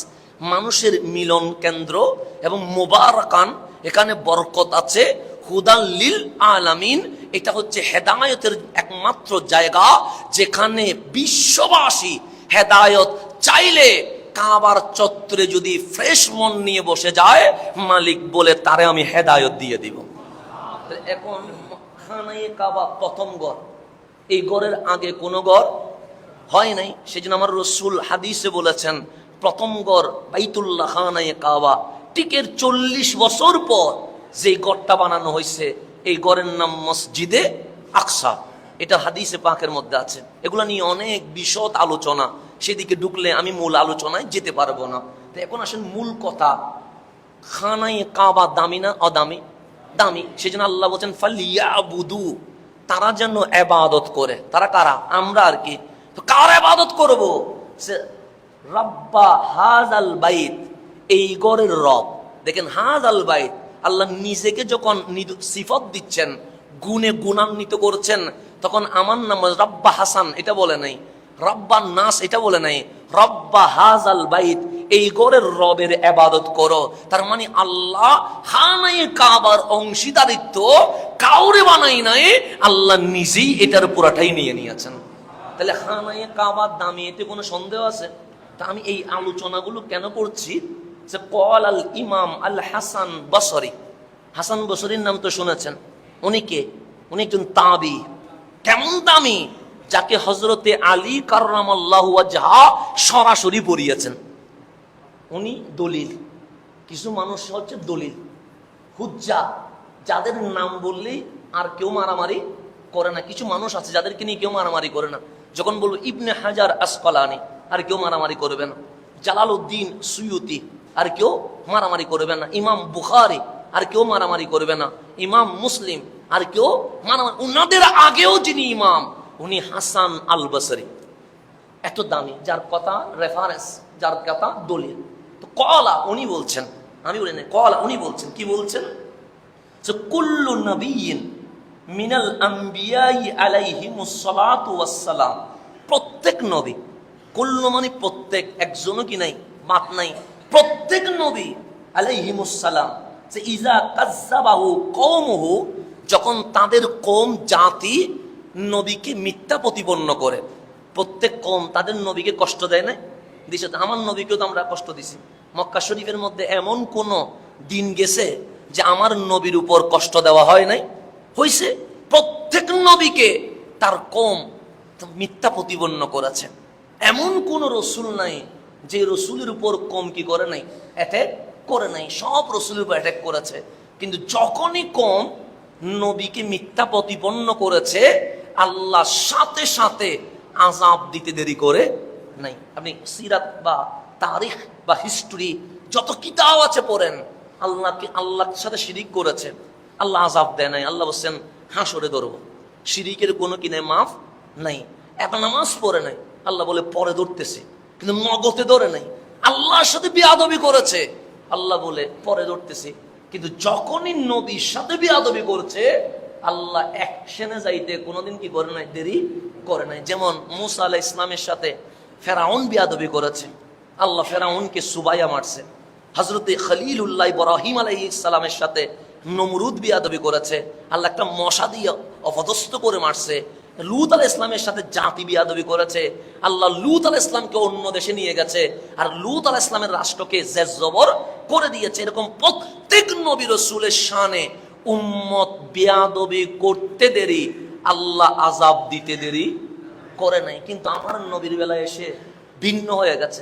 [SPEAKER 1] মানুষের মিলন কেন্দ্র এবং মুবারাকান, এখানে বরকত আছে, হুদাল লিল আলামিন, এটা হচ্ছে হেদায়েতের একমাত্র জায়গা যেখানে বিশ্ববাসী হেদায়েত চাইলে কাবার চত্বরে যদি ফ্রেশ মন নিয়ে বসে যায়, মালিক বলে তারে আমি হেদায়েত দিয়ে দিব। এখন খানায়ে কাবা প্রথম ঘর, এই ঘরের আগে কোনো ঘর হয় নাই। সেজন্য আমার রাসূল হাদিসে বলেছেন, প্রথম ঘর বাইতুল্লাহ খানায়ে কাবা। টিকের 40 বছর পর যে ঘরটা বানানো হয়েছে, এই ঘরের নাম মসজিদে আকসা। এটা হাদিসে পাকের মধ্যে আছে। এগুলো নিয়ে অনেক বিশদ আলোচনা, সেদিকে ঢুকলে আমি মূল আলোচনায় যেতে পারবো না। তো এখন আসেন মূল কথা, খানায়ে কাবা দামি না অদামি? দামি। সেজন্য আল্লাহ বলছেন, ফালিয়াবুদু, তারা যেন ইবাদত করে। তারা কারা? আমরা আর কি। তো কার ইবাদত করব? রব্বা হাযাল বাইত, এই ঘরের রব। দেখেন, হাযাল বাইত, আল্লাহ নিজেকে যখন সিফত দিচ্ছেন, গুণে গুণান্বিত করছেন, তখন আমার নাম রব্বা হাসান এটা বলে নাই, রব্বা নাস এটা বলে নাই, রব্বা হাযাল বাইত, এই ঘরের রবের ইবাদত করো। তার মানে আল্লাহ খানায়ে কাবার অংশীদারিত্ব কাউরে বানাই নাই, আল্লাহ নিজেই এটার পুরাটাই নিয়ে নিয়েছেন। তাহলে খানায়ে কাবার দামি, এতে কোনো সন্দেহ আছে? তা আমি এই আলোচনাগুলো কেন করছি? যে কল আল ইমাম আল হাসান বসরি, হাসান বসরির নাম তো শুনেছেন। উনি কে? উনি একজন তাবি। কেমন দামি? যাকে হযরতে আলী কাররামাল্লাহু ওয়াজহা সরাসরি পড়িয়েছেন। উনি দলিল, কিছু মানুষ হচ্ছে দলিল, হুজ্জা, যাদের নাম বললেই আর কেউ মারামারি করে না। কিছু মানুষ আছে যাদেরকে নিয়ে কেউ মারামারি করে না। যখন বলবো ইবনে হাজার আসকালানি, আর কেউ মারামারি করবে না। জালালউদ্দিন সুয়ুতি, আর কেউ মারামারি করবে না। ইমাম বুখারী, আর কেউ মারামারি করবে না। ইমাম মুসলিম, আর কেউ মারামারি। উনাদের আগেও যিনি ইমাম, উনি হাসান আল বসরি। এত দামি, যার কথা রেফারেন্স, যার কথা দলিল। তো কলা উনি বলছেন, আমি বলি না, কলা উনি বলছেন। কি বলছেন? যে কুল্লু নবিয়্যিন মিনাল আম্বিয়াই আলাইহিমুস সালাতু ওয়াস সালাম, প্রত্যেক নবী, কুল্লু মানে প্রত্যেক, একজনও কি নাই, বাদ নাই, প্রত্যেক নবী আলাইহিমুস সালাম, যে ইজা কাযযাবাহু কওমুহু, যখন তাদের কওম জাতি নবীকে মিথ্যা প্রতিপন্ন করে। প্রত্যেক কওম তাদের নবীকে কষ্ট দেয় না? দিছে। আমার নবীকেও তো আমরা কষ্ট দিছি। মক্কা শরীফের মধ্যে এমন কোন দিন গেছে যে আমার নবীর উপর কষ্ট দেওয়া হয় নাই? হইছে। প্রত্যেক নবীকে তার কওম মিথ্যা প্রতিপন্ন করেছে। এমন কোন রসুল নাই যে রসুলের উপর কম কি করে নাই, অ্যাটাক করে নাই। সব রসুলের উপর অ্যাটাক করেছে। কিন্তু যখনই কম নবীকে মিথ্যা প্রতিপন্ন করেছে, আল্লাহ সাথে সাথে আযাব দিতে দেরি করে নাই। আপনি সিরাত বা তারিখ বা হিস্ট্রি যত কিতাব আছে পড়েন, আল্লাহর সাথে শিরিক করেছে, আল্লাহ আযাব দেয় নাই। আল্লাহ বলছেন হাসরে ধরবো। শিরিকের কোনো কিনে মাফ নাই। একটা নামাজ পড়ে নাই, আল্লাহ বলে পরে ধরতেছে, কিন্তু নগদে ধরে নাই। আল্লাহর সাথে বিয়াদবি করেছে, আল্লাহ বলে পরে ধরতেছে। কিন্তু যখনই নবীর সাথে বিয়াদবি করছে, আল্লাহ অ্যাকশনে যাইতে কোনোদিন কি করে নাই, দেরি করে নাই। যেমন মুসা আলাইহিস ইসলামের সাথে ফেরাউন বিয়াদবি করেছে, আল্লাহ ফেরাউনকে সুবাইয়া মারছে। হযরতে খলিলুল্লাহ ইব্রাহিম আলাইহিস সালামের সাথে নমরুদ বিয়াদবি করেছে, আল্লাহ একটা মশা দিয়ে অপদস্থ করে মারছে। লূত আলাইহিস ইসলামের সাথে জাতি বিয়াদবি করেছে, আল্লাহ লূত আলাইহিস ইসলামকে অন্য দেশে নিয়ে গেছে, আর লূত আলাইহিস ইসলামের রাষ্ট্রকে জেরজবর করে দিয়েছে। এরকম প্রত্যেক নবী রাসূলের শানে উম্মত বিয়াদবি করতে দেরি, আল্লাহ আযাব দিতে দেরি করে নাই। কিন্তু আমার নবীর বেলায় এসে ভিন্ন হয়ে গেছে।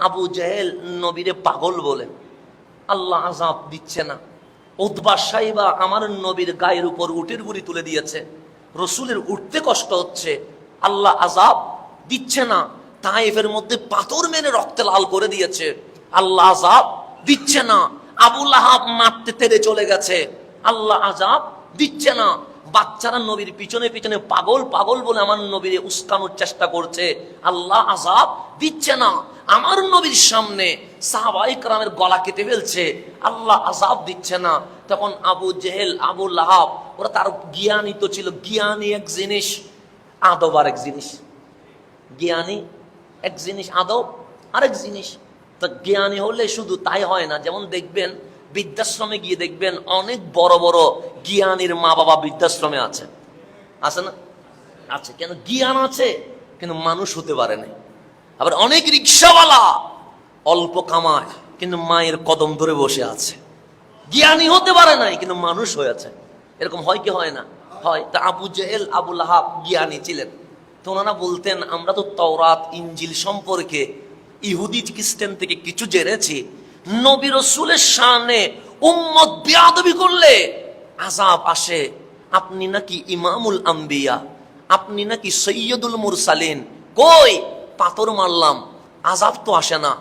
[SPEAKER 1] আবু জেহেল নবীরে পাগল বলে, আল্লাহ আযাব দিচ্ছে না। উতবা সাইবা আমার নবীর গায়ের উপর উটের বুড়ি তুলে দিয়েছে, রসুলের উঠতে কষ্ট হচ্ছে, আল্লাহ আযাব দিচ্ছে না। তায়েফের মধ্যে পাথর মেরে রক্তে লাল করে দিয়েছে, আল্লাহ আযাব দিচ্ছে না। আবু লাহাব মারতে তেড়ে চলে গেছে, আল্লাহ আযাব দিচ্ছে না। বাচ্চারা নবীর পিছনে পিছনে পাগল পাগল বলে আমার নবীরে উস্কানোর চেষ্টা করছে, আল্লাহ আযাব দিচ্ছে না। আমার নবীর সামনে সাহাবায়ে কেরামের গলা কেটে ফেলছে, আল্লাহ আযাব দিচ্ছে না। তখন আবু জেহেল, আবু লাহাব, ওরা তার জ্ঞানী তো ছিল। জ্ঞানী এক জিনিস, আদব আরেক জিনিস। জ্ঞানী এক জিনিস, আদব আরেক জিনিস। তো জ্ঞানী হলে শুধু তাই হয় না। যেমন দেখবেন বৃদ্ধাশ্রমে গিয়ে দেখবেন অনেক বড় বড় জ্ঞানীর মা বাবা বৃদ্ধাশ্রমে আছে, আছে না? আছে। কেন? জ্ঞান আছে কিন্তু মানুষ হতে পারে নাই। আবার অনেক রিক্সাওয়ালা অল্প কামায় কিন্তু মায়ের কদম ধরে বসে আছে, জ্ঞানী হতে পারে নাই কিন্তু মানুষ হয়েছে। এরকম হয় কি হয় না? হয়। তা আবু জেহেল, আবু লাহাব জ্ঞানী ছিলেন। তো ওনারা বলতেন আমরা তো তাওরাত ইনজিল সম্পর্কে ইহুদি খ্রিস্টান থেকে কিছু জেনেছি, নবী রাসূলের শানে উম্মত বিয়াদবি করলে আযাব আসে। আপনি নাকি ইমামুল আম্বিয়া, আপনি নাকি সৈয়দুল মুরসালিন, কই পাথর মারলাম আযাব তো আসে না,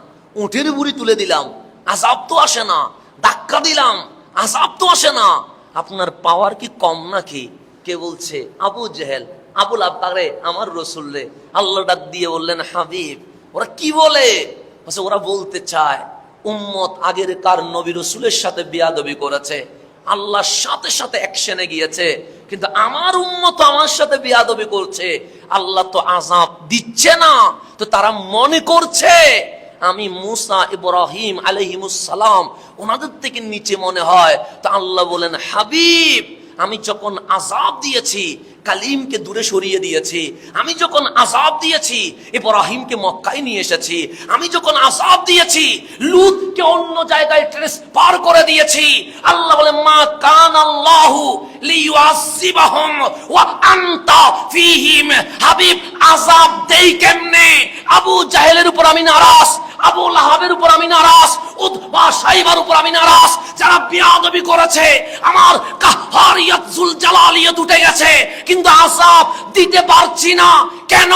[SPEAKER 1] উটের বুড়ি তুলে দিলাম আযাব তো আসে না, ধাক্কা দিলাম আযাব তো আসে না, আপনার পাওয়ার কি কম নাকি? কে বলছে? আবু জেহেল, আবুল আব্বারে আমার রসুল রে। আল্লাহ ডাক দিয়ে বললেন হাবিব, ওরা কি বলে? ওরা বলতে চায় উম্মত আগের কার নবী রসুলের সাথে বিয়াদবি করেছে, আল্লাহর সাথে সাথে অ্যাকশনে গিয়েছে, কিন্তু আমার উম্মত আমার সাথে বিয়াদবি করছে, আল্লাহ তো আযাব দিচ্ছে না। তো তারা মনে করছে আমি মুসা ইব্রাহিম আলাইহিমুস সালাম ওনাদের থেকে নিচে মনে হয়। তো আল্লাহ বলেন হাবিব, আমি যখন আযাব দিয়েছি কালিমকে দূরে সরিয়ে দিয়েছি, আমি যখন আযাব দিয়েছি ইব্রাহিমকে মক্কায় নিয়ে এসেছি, আমি যখন আযাব দিয়েছি লূতকে অন্য জায়গায় ট্রান্সফার করে দিয়েছি। আল্লাহ বলে মা কানাল্লাহু লিয়ুআযিবাহুম ওয়া আনতা ফীহিম। হাবিব আযাব দেই কেমনে? আবু জাহেলের উপর আমি নারাজ, আবু লাহাবের উপর আমি নারাজ, উতবা সাইবার উপর আমি নারাজ, যারা বিয়াদবি করেছে। আমার কাহ্হারিয়াত জুল জালালিয়াত উঠে গেছে, কিন্তু আযাব দিতে পারছি না। কেন?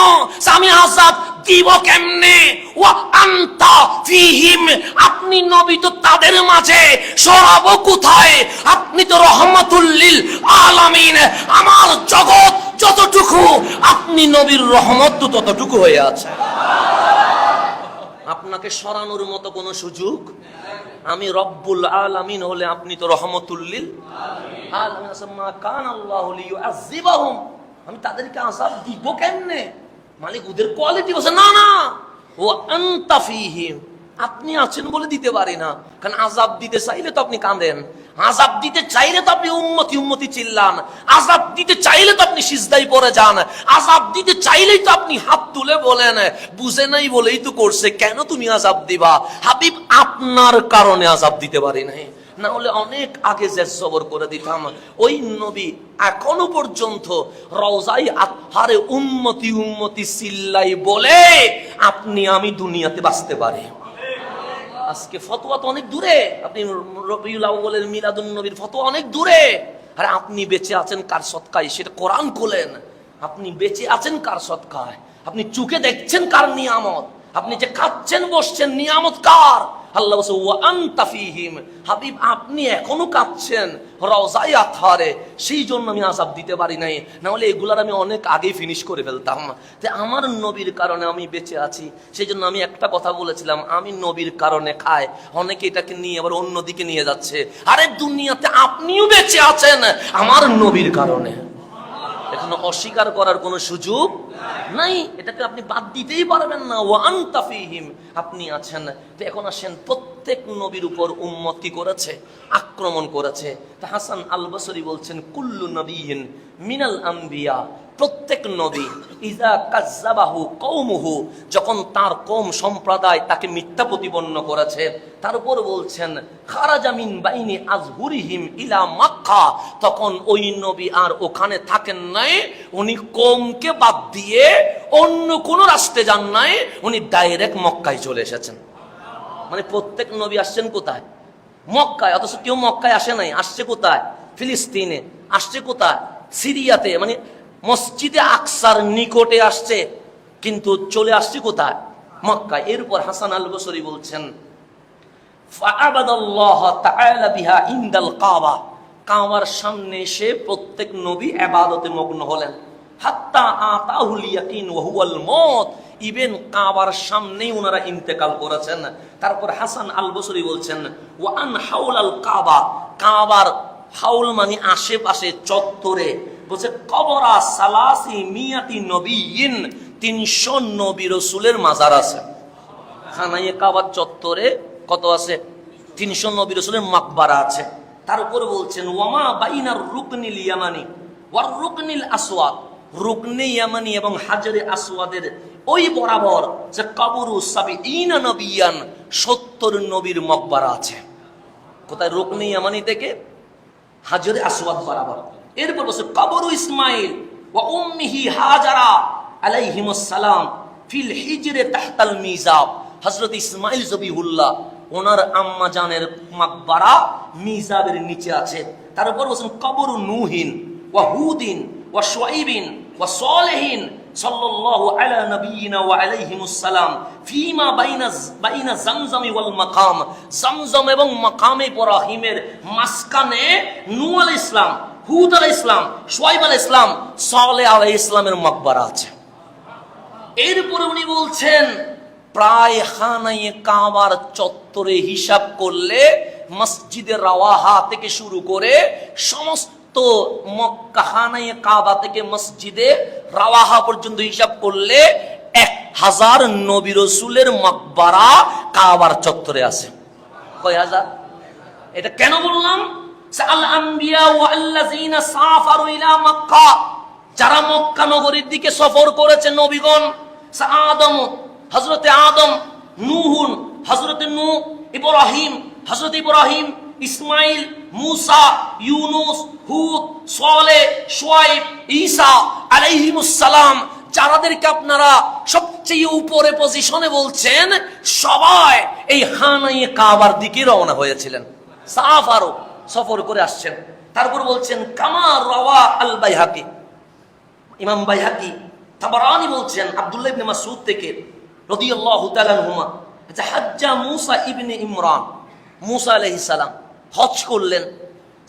[SPEAKER 1] আমি আযাব দিব কেমনে? ওয়া আনতা ফীহিম, আপনি নবী তো তাদের মাঝে, সরাবো কোথায়? আপনি তো রহমাতুল লিল আলামিন, আমার জগৎ যতটুকু আপনি নবীর রহমত তো ততটুকু হয়ে আছে। আপনাকে সরানোর মতো কোনো সুযোগ? আমি রব্বুল আলামিন হলে আপনি তো রহমতুল লিল আলামিন। মা কানাল্লাহু লিয়ুআযিবাহুম, আমি তাদেরকে আযাব দিব কেমনে? মালিক ওদের কোয়ালিটি বলছে না না, ও আনতা ফীহিম, আপনি আছেন বলে দিতে পারি না। কারণ আযাব দিতে চাইলে তো আপনি কাঁদেন, আযাব দিতে চাইলে তো আপনি উম্মতি উম্মতি চিল্লান, আযাব দিতে চাইলে তো আপনি সিজদায় পড়ে যান, আযাব দিতে চাইলেই তো আপনি হাত তুলে বলেন বুঝে নাই বলেই তো করছে, কেন তুমি আযাব দিবা? হাবিব আপনার কারণে আযাব দিতে পারি নাই, না হলে অনেক আগে জবর করে দিতাম। ওই নবী এখনো পর্যন্ত রওজাই আতহারে উম্মতি উম্মতি চিল্লাই বলে আপনি আমি দুনিয়াতে বাঁচতে পারি। আজকে ফতোয়া তো অনেক দূরে, আপনি রবিউল আউয়ালের মিলাদুন নবীর ফতোয়া অনেক দূরে। আরে আপনি বেঁচে আছেন কার সদকায়? সেটা কোরআন খোলেন। আপনি বেঁচে আছেন কার সদকায়? আপনি চোখে দেখছেন কার নিয়ামত? আপনি যে খাচ্ছেন বসছেন নিয়ামত কার? আল্লাহ বলছে ওয়া আনতা ফীহিম। হাবিব আপনি এখনো কাঁদছেন রওজায়ে আতহারে, সেই জন্য আমি আযাব দিতে পারি নাই, না হলে এগুলার আমি অনেক আগেই ফিনিশ করে ফেলতাম। যে আমার নবীর কারণে আমি বেঁচে আছি, সেই জন্য আমি একটা কথা বলেছিলাম, আমি নবীর কারণে খাই। অনেকে এটাকে নিয়ে আবার অন্যদিকে নিয়ে যাচ্ছে। আরে দুনিয়াতে আপনিও বেঁচে আছেন আমার নবীর কারণে, এখানে অস্বীকার করার কোনো সুযোগ নাই, এটাকে আপনি বাদ দিতেই পারবেন না। ওয়া আনতা ফীহিম, আপনি আছেন। তো এখন আসেন, প্রত্যেক নবীর উপর উম্মত কি করেছে? আক্রমণ করেছে। তা হাসান আল বসরি বলছেন কুল্লু নবিয়িন মিনাল আম্বিয়া, প্রত্যেক নবী ইযা কাযযাবাহু কওমুহু, যখন তার কওম সম্প্রদায় তাকে মিথ্যা প্রতিপন্ন করেছে, তারপর বলছেন খারাজা মিন বাইনি আযহুরিহিম ইলা মক্কা, তখন ওই নবী আর ওখানে থাকেন নাই, উনি কওমকে বাদ দিয়ে অন্য কোন রাস্তায় যান নাই, উনি ডাইরেক্ট মক্কায় চলে এসেছেন। মানে প্রত্যেক নবী আসছেন কোথায়? মক্কায়। অথচ কেউ মক্কায় আসে নাই, আসছে কোথায়? ফিলিস্তিনে, আসছে কোথায়? সিরিয়াতে, মানে মসজিদে আকসার নিকটে আসছে, কিন্তু চলে আসছে কোথায়? মক্কায়। এরপর হাসান আল বসরি বলছেন ফাআবাদাল্লাহ তাআলা বিহা ইনদাল কাবা, কাবার সামনে এসে প্রত্যেক নবী ইবাদতে মগ্ন হলেন। হাত্তা আতাহুল ইয়াকিন ওয়া হুয়াল মউত, ইভেন কাবার সামনেই ওনারা ইন্তেকাল করেছেন। তারপর হাসান আল বসরি বলছেন ওয়া আন হাওলাল কাবা, কাবার হাউল মানে আশেপাশে, চত্বরে, বলছে কবরা সালাসি মিয়াতি নবিয়িন, 300 নবী রাসূলের মাজার আছে। খানায়ে কাবার চত্বরে কত আছে? 300 নবী রাসূলের মাকবারা আছে। তারপর বলছেন ওয়ামা বাইনার রুকনিল ইয়ামানি ওয়ার রুকনিল আসওয়াদ, রুকনে ইয়ামানি এবং হাজরে আসওয়াদের ওই বরাবর যে কবরু সাবিঈনা নবিয়ান, 70 নবীর মাকবারা আছে। কোথায়? রুকনে ইয়ামানি থেকে হাজরে আসওয়াদ বরাবর। এরপর বলছে কবরু ইসমাইল ওয়া উম্মিহি হাজারা আলাইহিমুস সালাম ফিল হিজরে তাহতাল মিজাব, হযরত ইসমাইল জবিহুল্লাহ ওনার আম্মা জানের মাকবারা মিজাবের নিচে আছে। তারপর বলছেন কবরু নূহিন ওয়া হুদিন ওয়া শুআইবিন ওয়া সালেহিন সাল্লাল্লাহু আলা নবিয়িনা ওয়া আলাইহিমুস সালাম ফিমা বাইনা জামজাম ওয়াল মাকাম, জামজাম এবং মাকামে ইব্রাহিমের মাঝখানে নূহ আলাইহিস সালাম, হুদ আলাইহিস সালাম, শুআইব আলাইহিস সালাম, সালেহ আলাইহিস সালামের মাকবারা আছে। এরপরে উনি বলছেন প্রায় খানায়ে কাবার চত্বরে হিসাব করলে মসজিদে রাওয়াহা থেকে শুরু করে সমস্ত মক্কা খানায়ে কাবা থেকে মসজিদে রাওয়াহা পর্যন্ত হিসাব করলে 1000 নবী রাসূলের মাকবারা কাবার চত্বরে আছে। কয় হাজার? এটা কেন বললাম? আল আম্বিয়া ওয়া আল্লাযিনা সাফারু ইলা মক্কা, যারা মক্কা নগরীর দিকে সফর করেছেন নবীগণ। আদম, হযরতে আদম, নূহুন, হযরতে নূহ, ইব্রাহিম, হযরত ইব্রাহিম, ইসমাইল, মুসা, ইউনুস, হুদ, সালেহ, শুআয়ব, ঈসা আলাইহিমুস সালাম, যাদেরকে আপনারা সবচেয়ে উপরে পজিশনে বলছেন, সবাই এই খানায়ে কাবার দিকে রওনা হয়েছিলেন, সাফারও সফর করে আসছেন। তারপর বলছেন কামা রাওয়া আল বাইহাকি, ইমাম বাইহাকি, তাবারানি বলছেন আব্দুল্লাহ ইবনে মাসউদ থেকে রাদিয়াল্লাহু তাআলা আনহুমা, যে হাজ্জা মুসা ইবনে ইমরান, মুসা আলাইহিস সালাম হজ করলেন,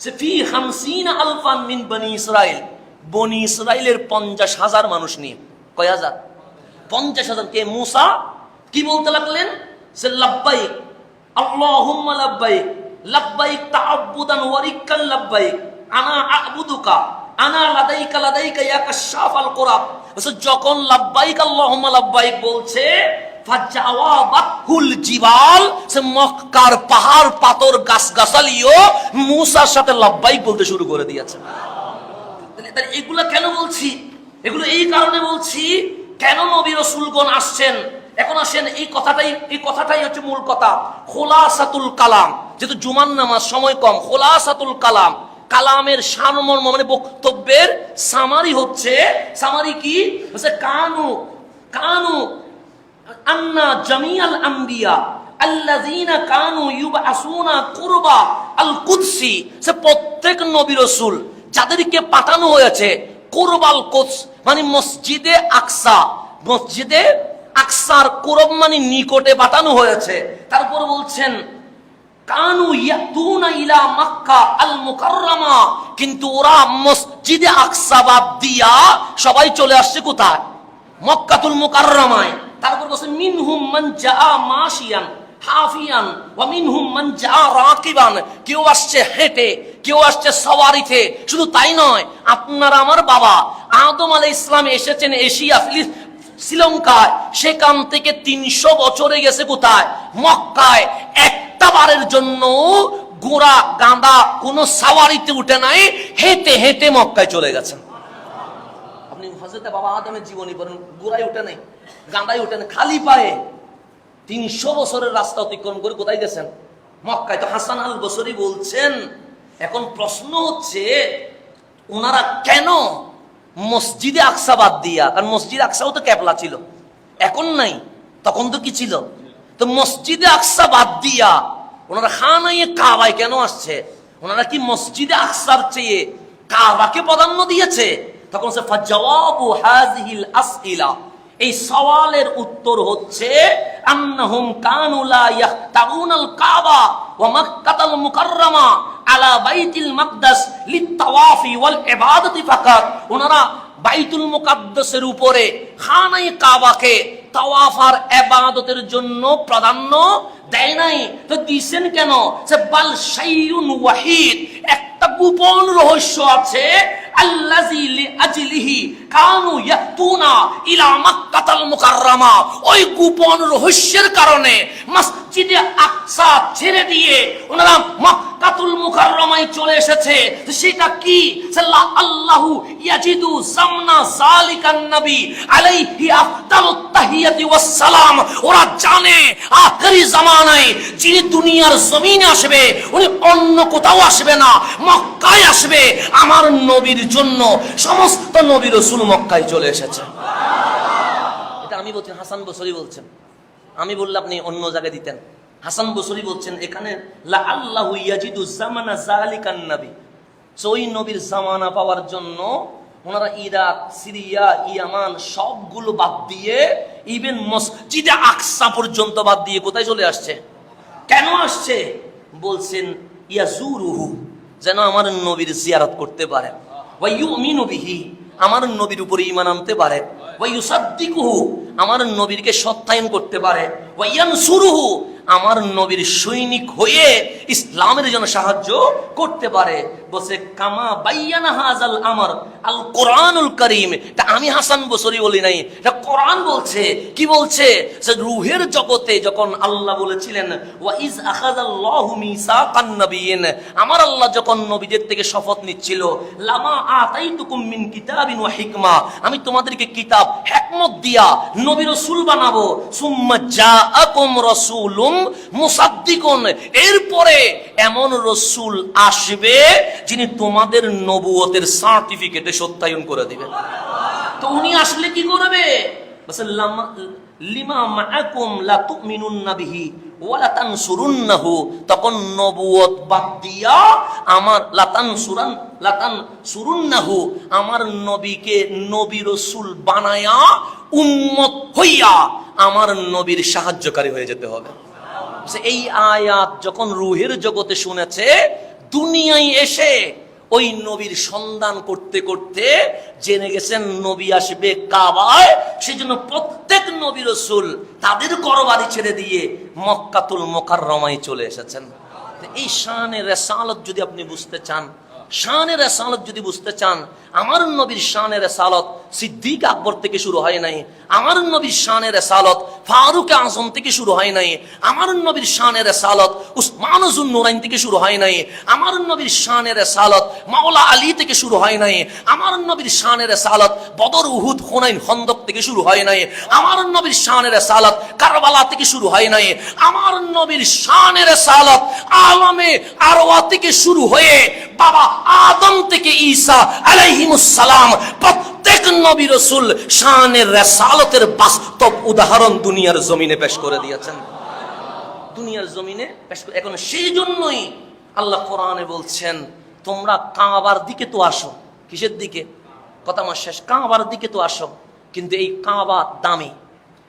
[SPEAKER 1] সে ফি 50 আলফান মিন বনি ইসরাইল, বনি ইসরাইলের 50,000 মানুষ নিয়ে। কয় হাজার? 50,000 কে মুসা কি বলতে লাগলেন? সে লাব্বাইক আল্লাহুম্মা লাব্বাইক, লাব্বাইক তাআব্বুদান ওয়া রিক্কান, লাব্বাইক আনা আ'বুদুকা, আনা লাদাইকা লাদাইকা ইয়া কাশাফাল কুরাব। যখন লাব্বাইক আল্লাহুম্মা লাব্বাইক বলছে, ফাজাওয়াবাহুল জিবাল, সে মক্কার পাহাড় পাথর গাছগাছালিও মুসার সাথে লাব্বাইক বলতে শুরু করে দিয়েছে। তাহলে এগুলা কেন বলছি? এগুলো এই কারণে বলছি, কেন নবী রাসূলগণ আসছেন। এখন আসেন এই কথাটাই হচ্ছে মূল কথা, খোলাসাতুল কালাম। যেহেতু জুমার নামাজ সময় কম, খোলাসাতুল কালাম, কালামের সারমর্ম মানে বক্তব্যের সামারি হচ্ছে, সামারি কি হচ্ছে, কানু আন্না জামিআল আম্বিয়া আল্লাযীনা কানু ইউবআসুনা কুরবা আল কুদসি, সে প্রত্যেক নবী রাসূল যাদেরকে পাঠানো হয়েছে কুরবাল কুদস মানে মসজিদে আকসা, মসজিদে আকসার কুরব মানে নিকটে পাঠানো হয়েছে। তারপর বলছেন কানু ইয়াতুনা ইলা মক্কা আল মুকাররমা, কিন্তু ওরা মসজিদে আকসা বাদ দিয়া সবাই চলে আসছে কোথায়? মক্কাতুল মুকাররমায়। তারপর বলছেন মিনহুম মান জাআ মাশিয়ান হাফিয়ান ওয়া মিনহুম মান জাআ রাকিবান, কেউ আসছে হেঁটে, কেউ আসছে সওয়ারিতে। শুধু তাই নয়, আপনার আমার বাবা আদম আলাইহিস সালাম এসেছেন এশিয়া শ্রীলঙ্কায়, সেখান থেকে 300 বছরে গেছে কোথায়? মক্কায়। একটা বারের জন্য ঘোড়া গাঁদা কোন সাওয়ারিতে উঠে নাই, হেঁটে হেঁটে মক্কায় চলে গেছেন। আপনি হযরত বাবা আদমের জীবনী পড়েন, ঘোড়ায় উঠে নাই, গাঁদায় উঠে নাই, খালি পায়ে 300 বছরের রাস্তা অতিক্রম করে কোথায় গেছেন? মক্কায়। তো হাসান আল বসরি বলছেন, এখন প্রশ্ন হচ্ছে ওনারা কেন মসজিদে আকসা বাদ দিয়া, কারণ মসজিদ আকসাও তো ক্যাবলা ছিল, এখন নাই, তখন তো কি ছিল, তো মসজিদে আকসা বাদ দিয়া ওনারা খানায়ে কাবায় কেন আসছে? ওনারা কি মসজিদে আকসার চেয়ে কাবাকে প্রাধান্য দিয়েছে? তখন সে ফাজাওয়াবু হাযিহিল আসইলা, এই সওয়ালের উত্তর হচ্ছে আন্নাহুম কানু লা ইয়াহতাউনাল কাবা ওয়া মক্কাতুল মুকাররমা আলা বাইতুল মাকদাস লিতাওয়াফি ওয়াল ইবাদাতি ফাকাত। ওনারা বাইতুল মুকাদ্দাসের উপরে খানায়ে কাবাকে তাওয়াফ আর ইবাদতের জন্য প্রাধান্য দেয় নাই। তো দিছেন কেন? সে বাল শাইউন ওয়াহিদ, একটা গোপন রহস্য আছে, আল্লাযী লিআজলিহি কানু ইয়াতুনা ইলা মক্কাতুল মুকাররমা। ওই গোপন রহস্যের কারণে মসজিদে আকসা ছেড়ে দিয়ে ওনারা মক্কাতুল মুকাররমায় চলে এসেছে। সেটা কি? আল্লাহু ইয়াজিদু জামনা যালিকান নবী আলাইহি আফদালুত তাহিয়াতি ওয়াস সালাম। ওরা জানে আখেরি জামানায় যিনি দুনিয়ার জমিনে আসবে, উনি অন্য কোথাও আসবে না, মক্কায় আসবে। আমার নবীর জন্য সমস্ত নবী রাসূল মক্কায় চলে এসেছে। এটা আমি বলছি, হাসান বসরি বলছেন, আমি বললে আপনি অন্য জায়গায় দিতেন। হাসান বসরি বলছেন এখানে লা আল্লাহু ইয়াজিদু জামানা যালিকান নবী, ওই নবীর জামানা পাওয়ার জন্য ওনারা ইরাক, সিরিয়া, ইয়ামান সবগুলো বাদ দিয়ে ইভেন মসজিদে আকসা পর্যন্ত বাদ দিয়ে কোথায় চলে আসছে? কেন আসছে? বলছেন ইয়াজুরুহু, যেন আমার নবীর জিয়ারত করতে পারে, ওয়া ইউমিনু বিহি, আমার নবীর উপরে ঈমান আনতে পারে, ওয়া ইউসাদ্দিকুহু, আমার নবীকে সত্যায়ন করতে পারে, ওয়া ইয়ানসুরুহু, আমার নবীর সৈনিক হয়ে ইসলামের জন্য সাহায্য করতে পারে। বসে কামা বাইয়ানা হাজাল আমর আল কোরআনুল কারীম। এটা আমি হাসান বসরি বলি নাই, এটা কোরআন বলছে। কি বলছে? যে রূহের জগতে যখন আল্লাহ বলেছিলেন ওয়া ইজ আখাযাল্লাহু মিসাকান নাবিয়িন, আমার আল্লাহ যখন নবীদের থেকে শপথ নিচ্ছিল, লামা আতাইতুকুম মিন কিতাবিন ওয়া হিকমা, আমি তোমাদেরকে কিতাব হিকমত দিয়া নবী রাসূল বানাবো। সুম্মা জাআকুম রাসূলুম মুসাদ্দিকুন, এরপরে এমন রাসূল আসবে যিনি তোমাদের নবুয়তের সার্টিফিকেটে সত্যায়ন করে দিবেন। তো উনি আসলে কি করবে? লিমা মাআকুম লা তুমিনুন্না বিহি ওয়া লা তানসুরুন্নাহু, তখন নবুয়ত বাদ দিয়া আমার লাতানসুরুন্নাহু, আমার নবীকে নবী রাসূল বানায়া উম্মত হইয়া আমার নবীর সাহায্যকারী হয়ে যেতে হবে। এই আয়াত যখন রূহের জগতে শুনেছে, দুনিয়ায় এসে ওই নবীর সন্ধান করতে করতে জেনে গেছেন নবী আসবে কাবায়। সেজন্য প্রত্যেক নবী রাসূল তাদের ঘরবাড়ি ছেড়ে দিয়ে মক্কাতুল মুকাররমায় চলে এসেছেন। এই শানে রিসালাত যদি আপনি বুঝতে চান, শানে রিসালাত যদি বুঝতে চান, আমার নবীর শানে রিসালাত সিদ্দিক আকবর থেকে শুরু হয় নাই, আমার নবীর শানে রিসালাত ফারুক আযম থেকে শুরু হয় নাই, আমার নবীর শানে রিসালাত উসমান যুন নুরাইন থেকে শুরু হয় নাই, আমার নবীর শানে রিসালাত মাওলা আলী থেকে শুরু হয় নাই, আমার নবীর শানে রিসালাত বদর উহুদ হুনাইন খন্দক থেকে শুরু হয় নাই, আমার নবীর শানে রিসালাত কারবালা থেকে শুরু হয় নাই, আমার নবীর শানে রিসালাত আলমে আরওয়া থেকে শুরু হয়ে বাবা আদম থেকে ঈসা আলাইহিমুস সালাম প্রত্যেক নবী রাসূল শানের রিসালাতের বাস্তব উদাহরণ দুনিয়ার জমিনে পেশ করে দিয়েছেন। দুনিয়ার জমিনে পেশ করে। এখন সেই জন্যই আল্লাহ কোরআনে বলছেন তোমরা কাবার দিকে তো আসো। কিসের দিকে? কথা আমার শেষ। কাবার দিকে তো আসো, কিন্তু এই কাবা দামি,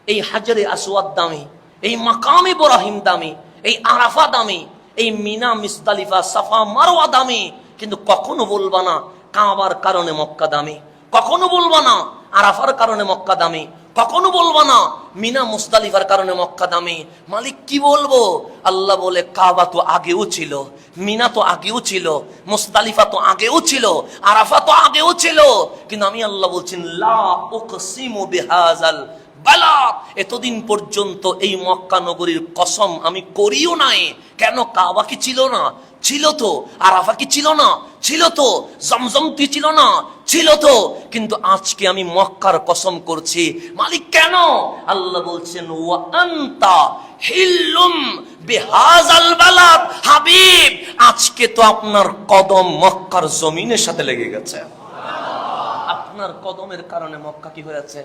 [SPEAKER 1] এই হাজারে আসওয়াদ দামি, এই মাকাম ইব্রাহিম দামি, এই আরাফা দামি, এই মিনা মুজদালিফা সাফা মারওয়া দামি, কিন্তু কখনো বলবা না কাবার কারণে মক্কা দামি, কখনো বলবা না আরাফার কারণে মক্কা দামি, কখনো বলবা না মিনা মুজদালিফার কারণে মক্কা দামি। মালিক কি বলবো? আল্লাহ বলে কাবা তো আগেও ছিল, মিনা তো আগেও ছিল, মুজদালিফা তো আগেও ছিল, আরাফা তো আগেও ছিল, কিন্তু আমি আল্লাহ বলছেন লা উকসিমু বিহাযাল বালাদ, এতদিন পর্যন্ত এই মক্কা নগরীর কসম আমি করিও নাই। কেন? কাবা কি ছিল না? ছিল তো। আরাফা কি ছিল না? ছিল তো। জমজম কি ছিল না? ছিল তো। কিন্তু আজকে আমি মক্কার কসম করছি। মালিক কেন? আল্লাহ বলছেন ওয়া আনতা হিল্লুম বিহাযাল বালাদ, হাবিব আজকে তো আপনার কদম মক্কার জমিনের সাথে লেগে গেছে। আপনার কদমের কারণে মক্কা কি হয়েছে?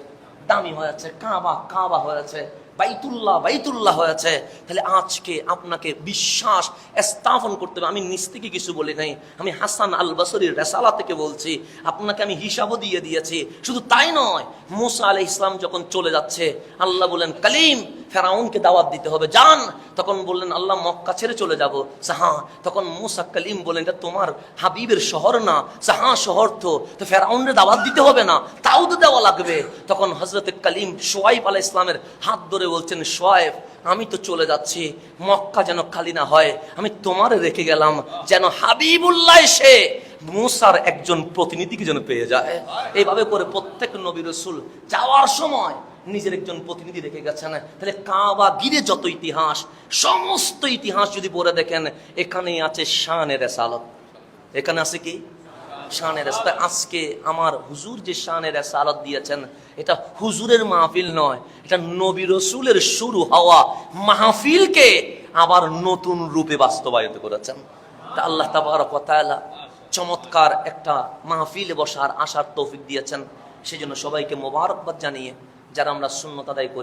[SPEAKER 1] দামি হয়েছে। কাবা কাবা হয়েছে, বাইতুল্লাহ বাইতুল্লাহ হয়েছে। তাহলে আজকে আপনাকে বিশ্বাস স্থাপন করতে হবে। আমি নিজ থেকে কিছু বলি নাই, আমি হাসান আল বসরির রিসালা থেকে বলছি। আপনাকে আমি হিসাবও দিয়ে দিয়েছি। শুধু তাই নয়, মুসা আলাইহিস সালাম যখন চলে যাচ্ছে, আল্লাহ বলেন কালিম ফেরাউনকে দাওয়াত দিতে হবে, যান। তখন বললেন আল্লাহ মক্কা ছেড়ে চলে যাব। হ্যাঁ। তখন মুসা কালিম বলেন এটা তোমার হাবিবের শহর না? হ্যাঁ শহর তো ফেরাউনের দাওয়াত দিতে হবে না? তাও তো দেওয়া লাগবে। তখন হযরত কালিম শুআয়ব আলাইহিস সালামের হাত ধরে বলছেন শুআয়ব আমি তো চলে যাচ্ছি, মক্কা যেন খালি না হয়, আমি তোমারে রেখে গেলাম, যেন হাবিবুল্লাহ এসে মুসার একজন প্রতিনিধিকে যেন পেয়ে যায়। এইভাবে করে প্রত্যেক নবী রাসূল যাওয়ার সময় নিজের একজন প্রতিনিধি রেখে গেছেন। তাহলে কাবা গিরে যত ইতিহাস, সমস্ত ইতিহাস যদি পড়ে দেখেন, এখানেই আছে শানে রিসালাত। এখানে আছে কি? শানে রিসালাত। আজকে আমার হুজুর যে শানে রিসালাত দিয়েছেন, এটা হুজুরের মাহফিল নয়, এটা নবী রাসূলের শুরু হওয়া মাহফিলকে আবার নতুন রূপে বাস্তবায়িত করেছেন। তা আল্লাহ তাবারক ওয়া তাআলা চমৎকার একটা মাহফিলে বসার আসার তৌফিক দিয়েছেন। সেজন্য সবাইকে মোবারকবাদ জানিয়ে যারা আমরা সুন্নত আদায় করি।